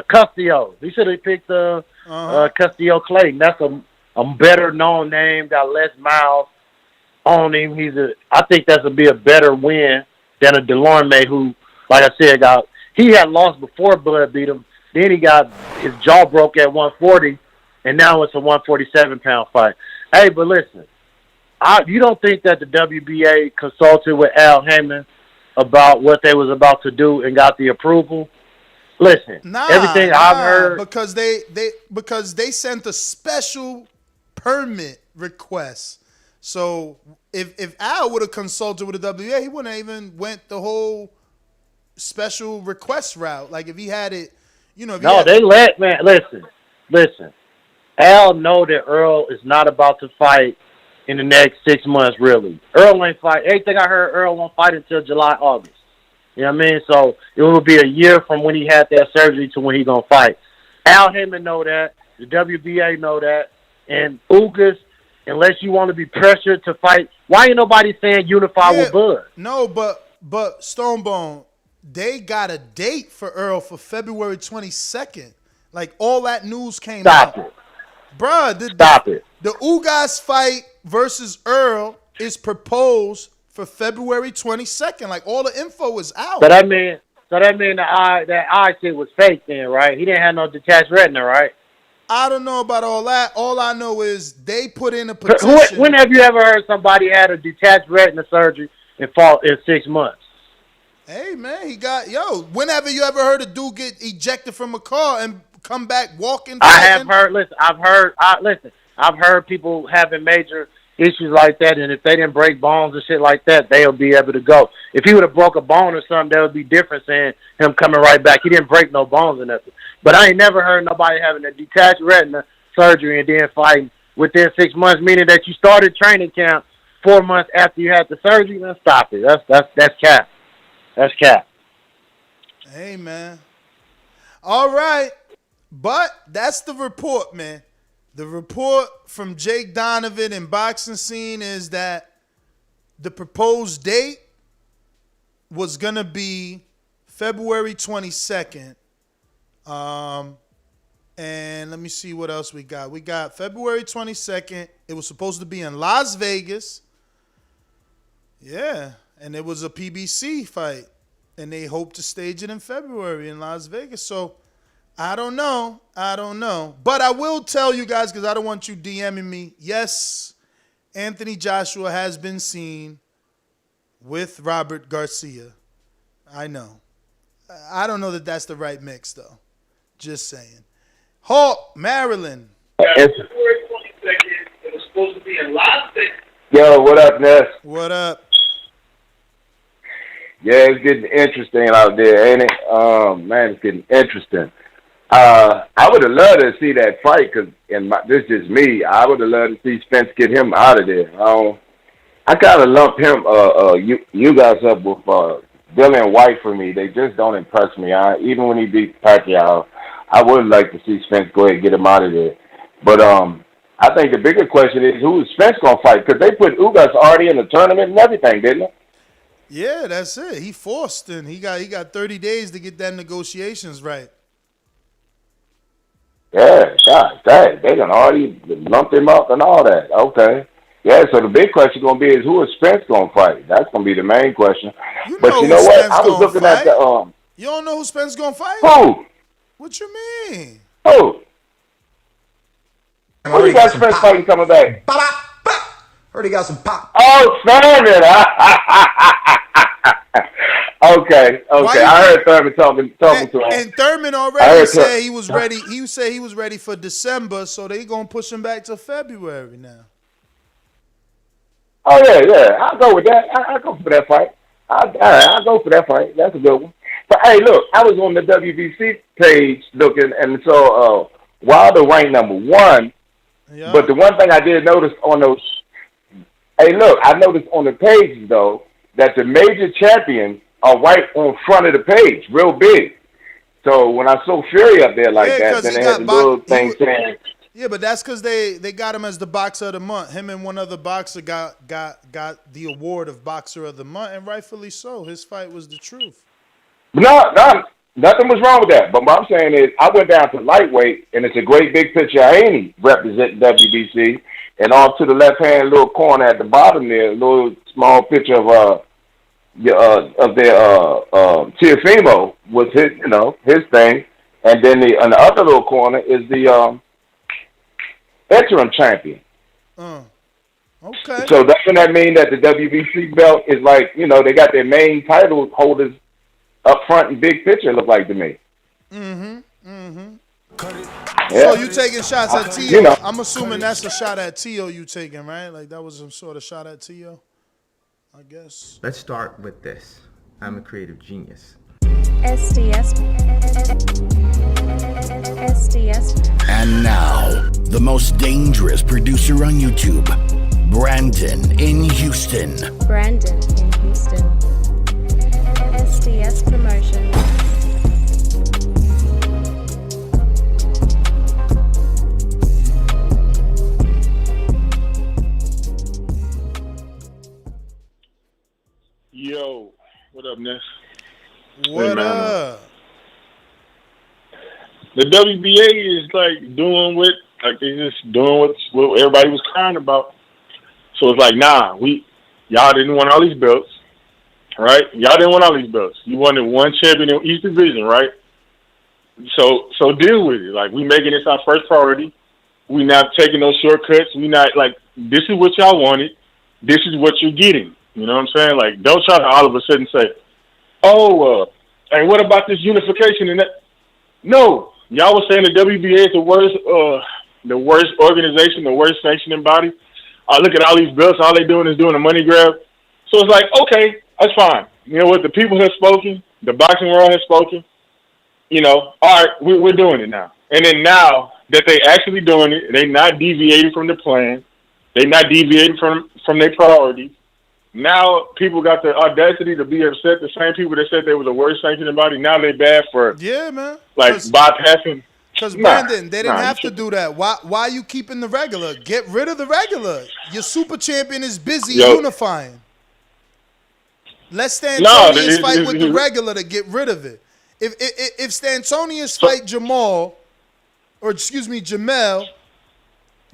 Castillo. He should have picked Castillo Clayton. That's a better known name, got less miles on him. I think that would be a better win than a Delorme who, like I said, he had lost before Bud beat him. Then he got his jaw broke at 140, and now it's a 147-pound fight. Hey, but listen, you don't think that the WBA consulted with Al Heyman about what they was about to do and got the approval? Listen, everything I've heard because they sent a special permit request. So if Al would have consulted with the WBA, he wouldn't have even went the whole special request route. Like if he had it, listen. Al know that Earl is not about to fight in the next 6 months, really. Earl ain't fight. Everything I heard, Earl won't fight until July, August. You know what I mean? So it will be a year from when he had that surgery to when he gonna fight. Al Heyman know that. The WBA know that. And Ugas, unless you want to be pressured to fight, why ain't nobody saying unify with Bud? No, but Stonebone, they got a date for Earl for February 22nd. Like all that news came out. Stop it. Bruh, Stop it. The Ugas fight versus Earl is proposed for February 22nd. Like all the info is out. So that mean that eye shit was fake then, right? He didn't have no detached retina, right? I don't know about all that. All I know is they put in a petition. When have you ever heard somebody had a detached retina surgery and fall in 6 months? Hey man, whenever you ever heard a dude get ejected from a car and come back walking? I've heard people having major issues like that, and if they didn't break bones and shit like that, they'll be able to go. If he would have broke a bone or something, that would be different saying him coming right back. He didn't break no bones or nothing. But I ain't never heard nobody having a detached retina surgery and then fighting within 6 months, meaning that you started training camp 4 months after you had the surgery. Then stop it. That's cap. That's cap. Hey, man. All right. But that's the report, man. The report from Jake Donovan and Boxing Scene is that the proposed date was going to be February 22nd. And let me see what else we got. We got February 22nd. It was supposed to be in Las Vegas. Yeah. And it was a PBC fight. And they hope to stage it in February in Las Vegas. So, I don't know. But I will tell you guys, because I don't want you DMing me. Yes, Anthony Joshua has been seen with Robert Garcia. I know. I don't know that that's the right mix, though. Just saying. Hawk, Maryland. Yo, what up, Ness? What up? Yeah, it's getting interesting out there, ain't it? Man, it's getting interesting. I would have loved to see that fight, because this is just me. I would have loved to see Spence get him out of there. I kind of lump him, you guys up with Billy and White for me. They just don't impress me. Even when he beat Pacquiao, I would like to see Spence go ahead and get him out of there. But I think the bigger question is, who is Spence going to fight? Because they put Ugas already in the tournament and everything, didn't they? Yeah, that's it. He forced, and he got 30 days to get that negotiations right. Yeah, God dang, they done already lumped him up and all that. Okay. Yeah, so the big question going to be is, who is Spence going to fight? That's going to be the main question. But you know what? I was looking at the... You don't know who Spence going to fight? Who? What you mean? Who? Who you got Spence fighting coming back? Heard he got some pop. Oh, Thurman. Okay. I heard Thurman talking to him. And Thurman already said he was ready. He said he was ready for December, so they gonna push him back to February now. Oh yeah. I'll go with that. I'll go for that fight. I'll go for that fight. That's a good one. But hey, look, I was on the WBC page looking, and so Wilder ranked number 1. Yeah. But the one thing I did notice on those, I noticed on the page though that the major champions are right on front of the page, real big. So when I saw Fury up there like that, then they had the little thing saying. Yeah, but that's because they got him as the boxer of the month. Him and one other boxer got the award of boxer of the month, and rightfully so. His fight was the truth. No, nothing was wrong with that. But what I'm saying is, I went down to lightweight, and it's a great big picture of Haney representing WBC, and off to the left-hand little corner at the bottom there, a little small picture of their Teofimo was his thing, and then on the other little corner is the interim champion. Okay. So doesn't that mean that the WBC belt is like, they got their main title holders up front and big picture, look like to me. Yeah. So you taking shots at Tio? I'm assuming that's a shot at Tio you taking, right? Like that was some sort of shot at Tio, I guess. Let's start with this. I'm a creative genius. SDS. And now, the most dangerous producer on YouTube, Brandon in Houston. SDS Promotion. Yo, what up, Ness? What up? The WBA is like doing they just doing what everybody was crying about. So it's like, nah, y'all didn't want all these belts, right? Y'all didn't want all these belts. You wanted one champion in each division, right? So deal with it. Like, we making this our first priority. We not taking those shortcuts. We not like, this is what y'all wanted. This is what you're getting. You know what I'm saying? Like, don't try to all of a sudden say, hey, what about this unification and that? No, y'all was saying the WBA is the worst organization, the worst sanctioning body. Look at all these belts. All they doing is doing a money grab. So it's like, okay, that's fine. You know what? The people have spoken. The boxing world has spoken. All right, we're doing it now. And then now that they actually doing it, they not deviating from the plan. They not deviating from their priorities. Now people got the audacity to be upset. The same people that said they were the worst sanctioning body, now they bad for bypassing. Because Brandon, they didn't have to do that. Why you keeping the regular? Get rid of the regular. Your super champion is busy unifying. Let Stanionis fight with the regular to get rid of it. If Stanionis fight Jamel,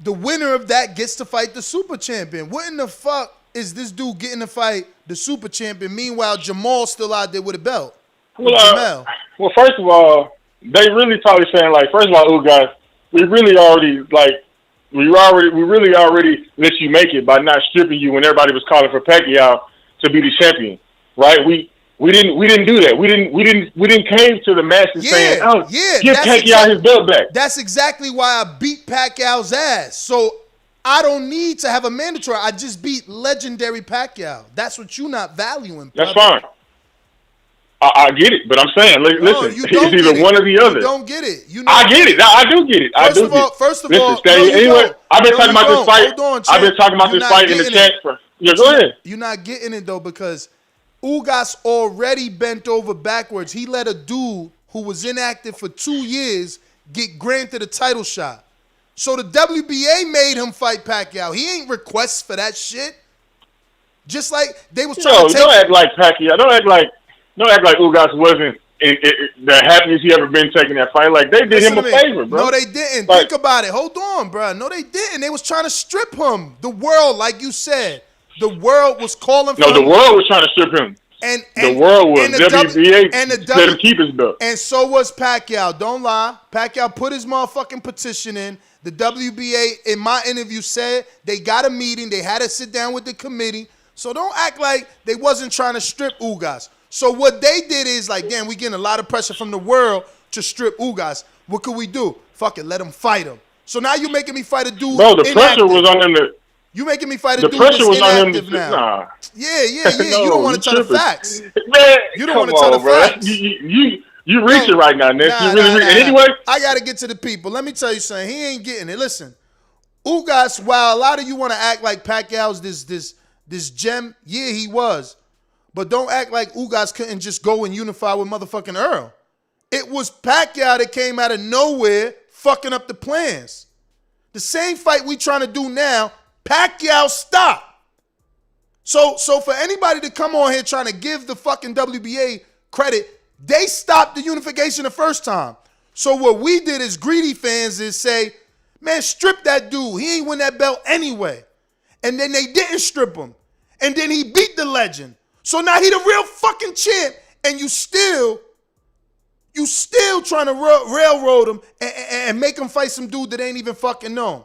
the winner of that gets to fight the super champion. What in the fuck is this dude getting to fight the super champion? Meanwhile, Jamal's still out there with a belt. Well, first of all, they really probably saying, like, first of all, Ugas, we really already let you make it by not stripping you when everybody was calling for Pacquiao. to be the champion, right? We didn't do that. We didn't cave to the masses saying, "Oh, give Pacquiao his belt back." That's exactly why I beat Pacquiao's ass. So I don't need to have a mandatory. I just beat legendary Pacquiao. That's what you're not valuing. Brother. That's fine. I get it, but I'm saying, listen, it's either one or the other. You don't get it. I get it. I do get it. First of listen, all, anyway, I've been talking about this fight. I've been talking about this fight in the chat for. Yeah, go ahead. You're not getting it though because Ugas already bent over backwards. He let a dude who was inactive for 2 years get granted a title shot. So the WBA made him fight Pacquiao. He ain't requests for that shit. Just like they was trying to take. Don't act like Pacquiao. Don't act like Ugas wasn't the happiest he ever been taking that fight. Like they did him a favor, bro. No, they didn't. Think about it. Hold on, bro. No, they didn't. They was trying to strip him. The world, like you said, the world was calling for him. No, the world was trying to strip him. And the world was WBA let him keep his belt. And so was Pacquiao. Don't lie. Pacquiao put his motherfucking petition in. The WBA, in my interview, said they got a meeting. They had to sit down with the committee. So don't act like they wasn't trying to strip Ugas. So what they did is like, damn, we getting a lot of pressure from the world to strip Ugas. What could we do? Fuck it, let him fight him. So now you making me fight a dude. Bro, the pressure was on them to. You making me fight a dude that's inactive now. Nah. Yeah. No, you don't want to tell the facts. Man, you don't want to tell the facts. You reaching right now, Nick. You really reaching. Anyway, I got to get to the people. Let me tell you something. He ain't getting it. Listen, Ugas, while a lot of you want to act like Pacquiao's this gem, yeah, he was. But don't act like Ugas couldn't just go and unify with motherfucking Earl. It was Pacquiao that came out of nowhere fucking up the plans. The same fight we trying to do now, Pacquiao stopped. So for anybody to come on here trying to give the fucking WBA credit, they stopped the unification the first time. So what we did as greedy fans is say, man, strip that dude. He ain't win that belt anyway. And then they didn't strip him. And then he beat the legend. So now he the real fucking champ, and you still trying to railroad him and make him fight some dude that ain't even fucking known.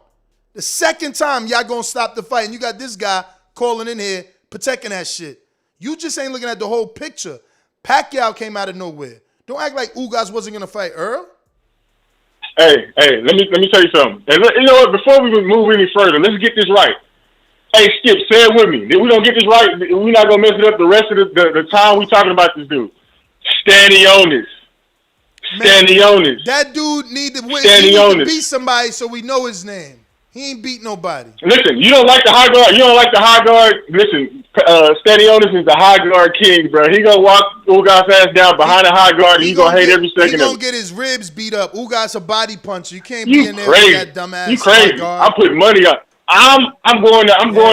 The second time y'all gonna stop the fight, and you got this guy calling in here protecting that shit. You just ain't looking at the whole picture. Pacquiao came out of nowhere. Don't act like Ugas wasn't gonna fight Earl. Hey, let me tell you something. And you know what? Before we move any further, let's get this right. Hey, Skip, say it with me. If we don't get this right, we're not going to mess it up the rest of the time we talking about this dude. Stanionis. That dude need to win. He need to beat somebody so we know his name. He ain't beat nobody. Listen, you don't like the high guard. You don't like the high guard. Listen, Stanionis is the high guard king, bro. He going to walk Ugas' ass down behind the high guard, and he going to hate every second of it. He going to get his ribs beat up. Ugas a body puncher. You can't be in there with that dumbass. You crazy. I'm putting money on. I'm going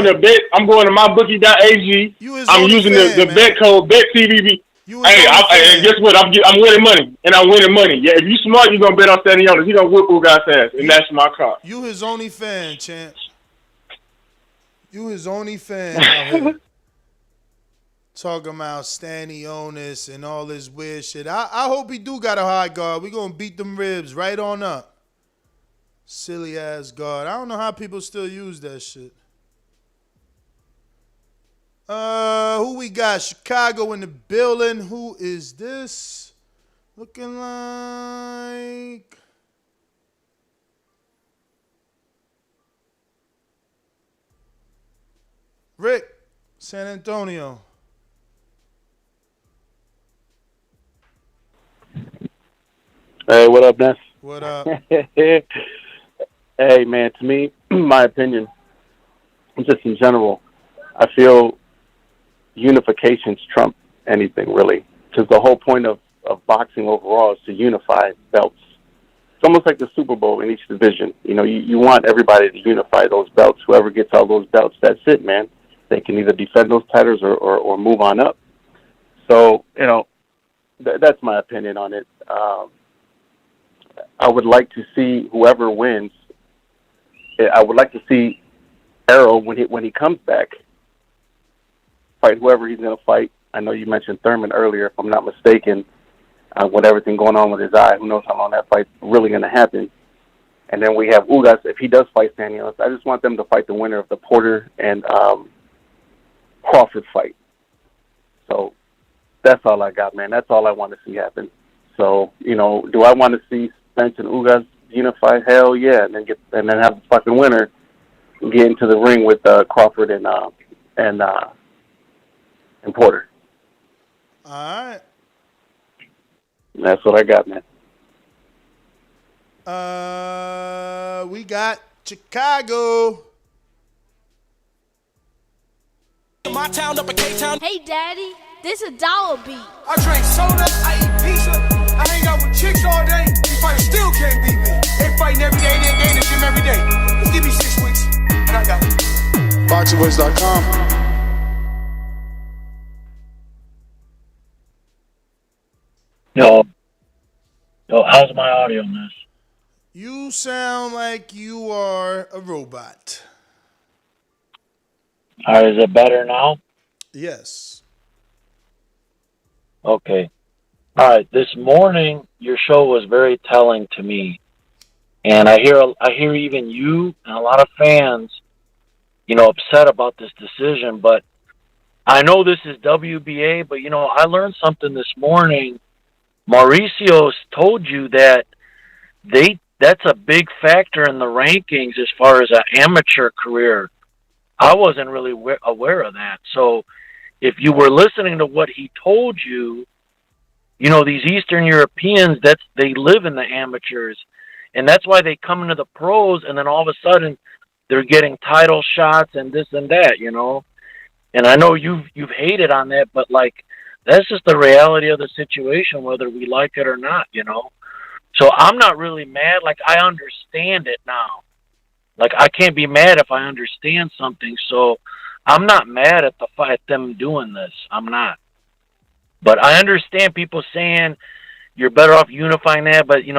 to bet. I'm going to mybookie.ag. I'm using the bet code BetTVB. Hey, guess what? I'm winning money, and I'm winning money. Yeah, if you smart, you're gonna bet on Stanionis. He gonna whip Ugas' ass, and that's my call. You his only fan, champ. You his only fan out here. Talking about Stanionis and all this weird shit. I hope he do got a high guard. We gonna beat them ribs right on up. Silly ass guard. I don't know how people still use that shit. Who we got? Chicago in the building. Who is this? Looking like Rick, San Antonio. Hey, what up, Ness? What up? Hey, man, to me, my opinion, just in general, I feel unifications trump anything, really. Because the whole point of boxing overall is to unify belts. It's almost like the Super Bowl in each division. You know, you want everybody to unify those belts. Whoever gets all those belts, that's it, man. They can either defend those titles or move on up. So, you know, that's my opinion on it. I would like to see whoever wins. I would like to see Errol when he comes back fight whoever he's going to fight. I know you mentioned Thurman earlier, if I'm not mistaken. With everything going on with his eye, who knows how long that fight's really going to happen. And then we have Ugas. If he does fight Stanionis, I just want them to fight the winner of the Porter and Crawford fight. So that's all I got, man. That's all I want to see happen. So, do I want to see Spence and Ugas unify? Hell yeah, and then have the fucking winner get into the ring with Crawford and Porter. All right. That's what I got, man. We got Chicago. My town up in K-Town. Hey, Daddy, this a dollar beat. I drink soda, I eat pizza, I hang out with chicks all day. These fighters still can't beat me. They fighting every day, they in the gym every day. Just give me 6 weeks, and I got it. BoxingVoice.com. Yo, how's my audio on this? You sound like you are a robot. All right, is it better now? Yes. Okay. All right, this morning your show was very telling to me. And I hear even you and a lot of fans, upset about this decision, but I know this is WBA, but I learned something this morning. Mauricio told you that that's a big factor in the rankings as far as an amateur career. I wasn't really aware of that. So if you were listening to what he told you, these Eastern Europeans, they live in the amateurs. And that's why they come into the pros, and then all of a sudden they're getting title shots and this and that, And I know you've hated on that, but that's just the reality of the situation, whether we like it or not, So I'm not really mad. I understand it now. I can't be mad if I understand something. So I'm not mad at them doing this. I'm not. But I understand people saying you're better off unifying that. But, you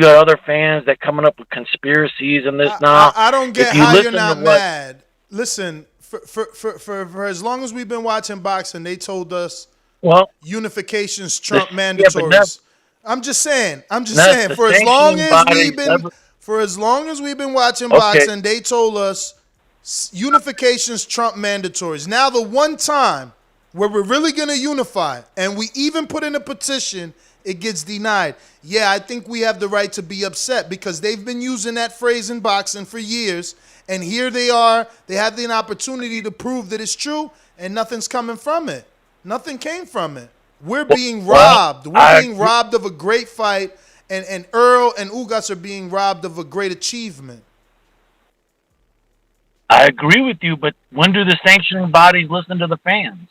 got other fans that coming up with conspiracies and this now. I don't get how you're not mad. Listen, for as long as we've been watching boxing, they told us unifications trump mandatories. I'm just saying. For as long as we've been watching boxing, they told us unifications trump mandatories. Now the one time where we're really gonna unify, and we even put in a petition, it gets denied. Yeah, I think we have the right to be upset because they've been using that phrase in boxing for years, and here they are. They have the opportunity to prove that it's true, and nothing's coming from it. Nothing came from it. We're being robbed. We're being robbed of a great fight, and Errol and Ugas are being robbed of a great achievement. I agree with you, but when do the sanctioning bodies listen to the fans?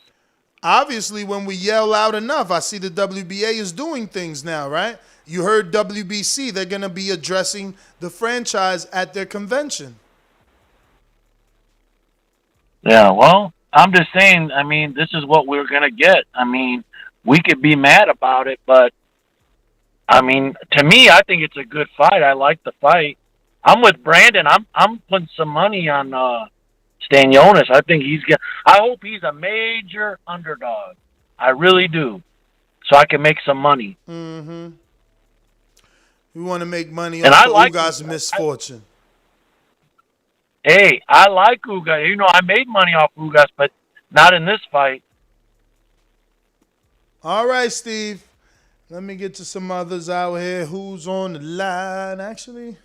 Obviously, when we yell loud enough. I see the WBA is doing things now, right? You heard WBC. They're going to be addressing the franchise at their convention. Yeah, well, I'm just saying, this is what we're going to get. We could be mad about it, but, to me, I think it's a good fight. I like the fight. I'm with Brandon. I'm putting some money on Stanionis. I hope he's a major underdog. I really do. So I can make some money. Mm-hmm. We want to make money off Ugas' misfortune. Hey, I like Ugas. I made money off Ugas, but not in this fight. All right, Steve. Let me get to some others out here. Who's on the line, actually?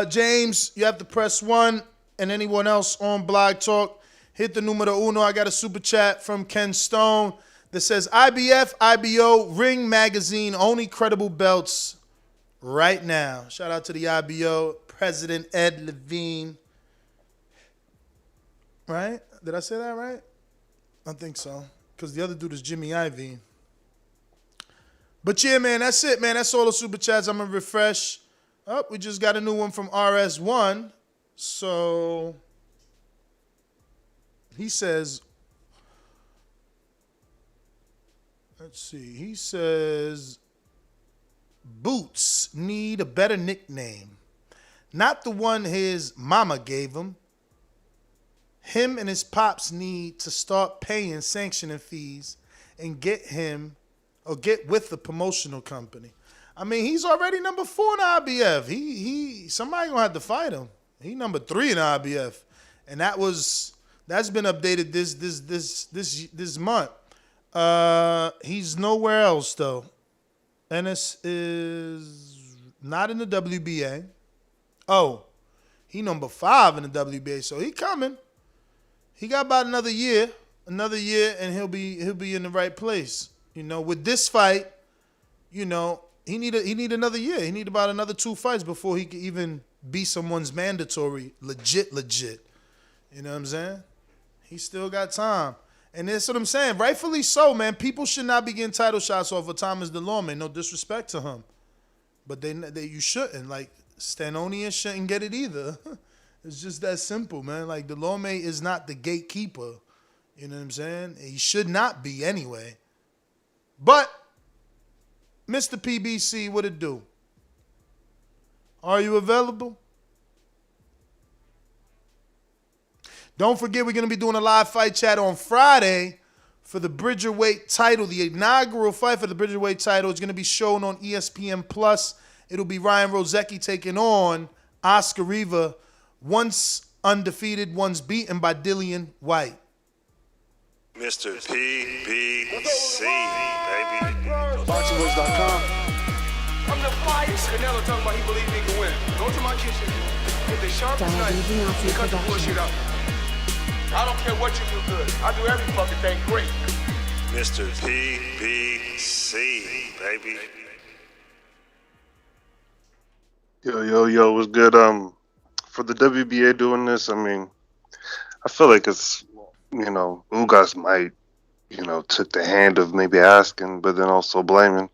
James, you have to press 1. And anyone else on Blog Talk, hit the numero uno. I got a super chat from Ken Stone that says, IBF, IBO, Ring Magazine, only credible belts right now. Shout out to the IBO, President Ed Levine. Right? Did I say that right? I think so. Because the other dude is Jimmy Iovine. But yeah, man, that's it, man. That's all the super chats. I'm going to refresh. Oh, we just got a new one from RS1. So he says, let's see. He says, Boots need a better nickname. Not the one his mama gave him. Him and his pops need to start paying sanctioning fees and get with the promotional company. He's already number 4 in IBF. Somebody gonna have to fight him. He number 3 in IBF, and that's been updated this month. He's nowhere else though. Ennis is not in the WBA. Oh, he number 5 in the WBA, so he coming. He got about another year, and he'll be in the right place. You know, with this fight, you know, he need another year. He need about another 2 fights before he can even be someone's mandatory, legit. You know what I'm saying? He still got time. And that's what I'm saying. Rightfully so, man. People should not be getting title shots off of Thomas DeLorme. No disrespect to him. But you shouldn't. Like, Stanionis shouldn't get it either. It's just that simple, man. Like, DeLorme is not the gatekeeper. You know what I'm saying? He should not be anyway. But, Mr. PBC, what it do? Are you available? Don't forget, we're going to be doing a live fight chat on Friday for the Bridgerweight title. The inaugural fight for the Bridgerweight title is going to be shown on ESPN+. It'll be Ryan Rozecki taking on Oscar Riva, once undefeated, once beaten by Dillian White. Mr. PBC, baby. Boxingvoice.com. I'm the flyest. Canelo talking about he believes he can win. Go to my kitchen. Get the sharpest knife and cut the bullshit out. I don't care what you do good. I do every fucking thing great. Mr. PBC, baby. Yo, what's good? For the WBA doing this, I mean, I feel like it's, you know, Ugas might, you know, took the hand of maybe asking, but then also blaming.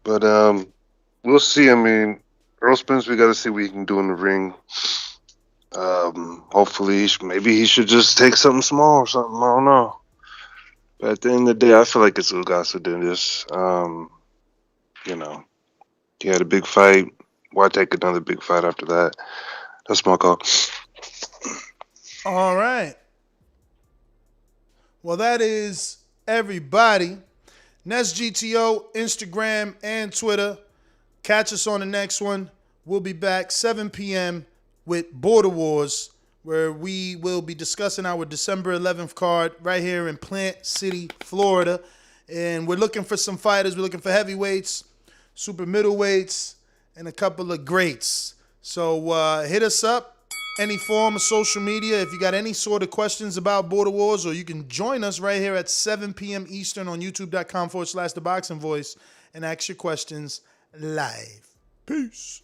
But we'll see. I mean, Errol Spence, we got to see what he can do in the ring. Hopefully, maybe he should just take something small or something. I don't know. But at the end of the day, I feel like it's Ugas who did this. You know, he had a big fight. Why take another big fight after that? That's my call. All right. Well, that is everybody. Nest GTO, Instagram, and Twitter. Catch us on the next one. We'll be back 7 p.m. with Border Wars, where we will be discussing our December 11th card right here in Plant City, Florida. And we're looking for some fighters. We're looking for heavyweights, super middleweights, and a couple of greats. So hit us up. Any form of social media. If you got any sort of questions about Border Wars, or you can join us right here at 7 p.m. Eastern on youtube.com/The Boxing Voice and ask your questions live. Peace.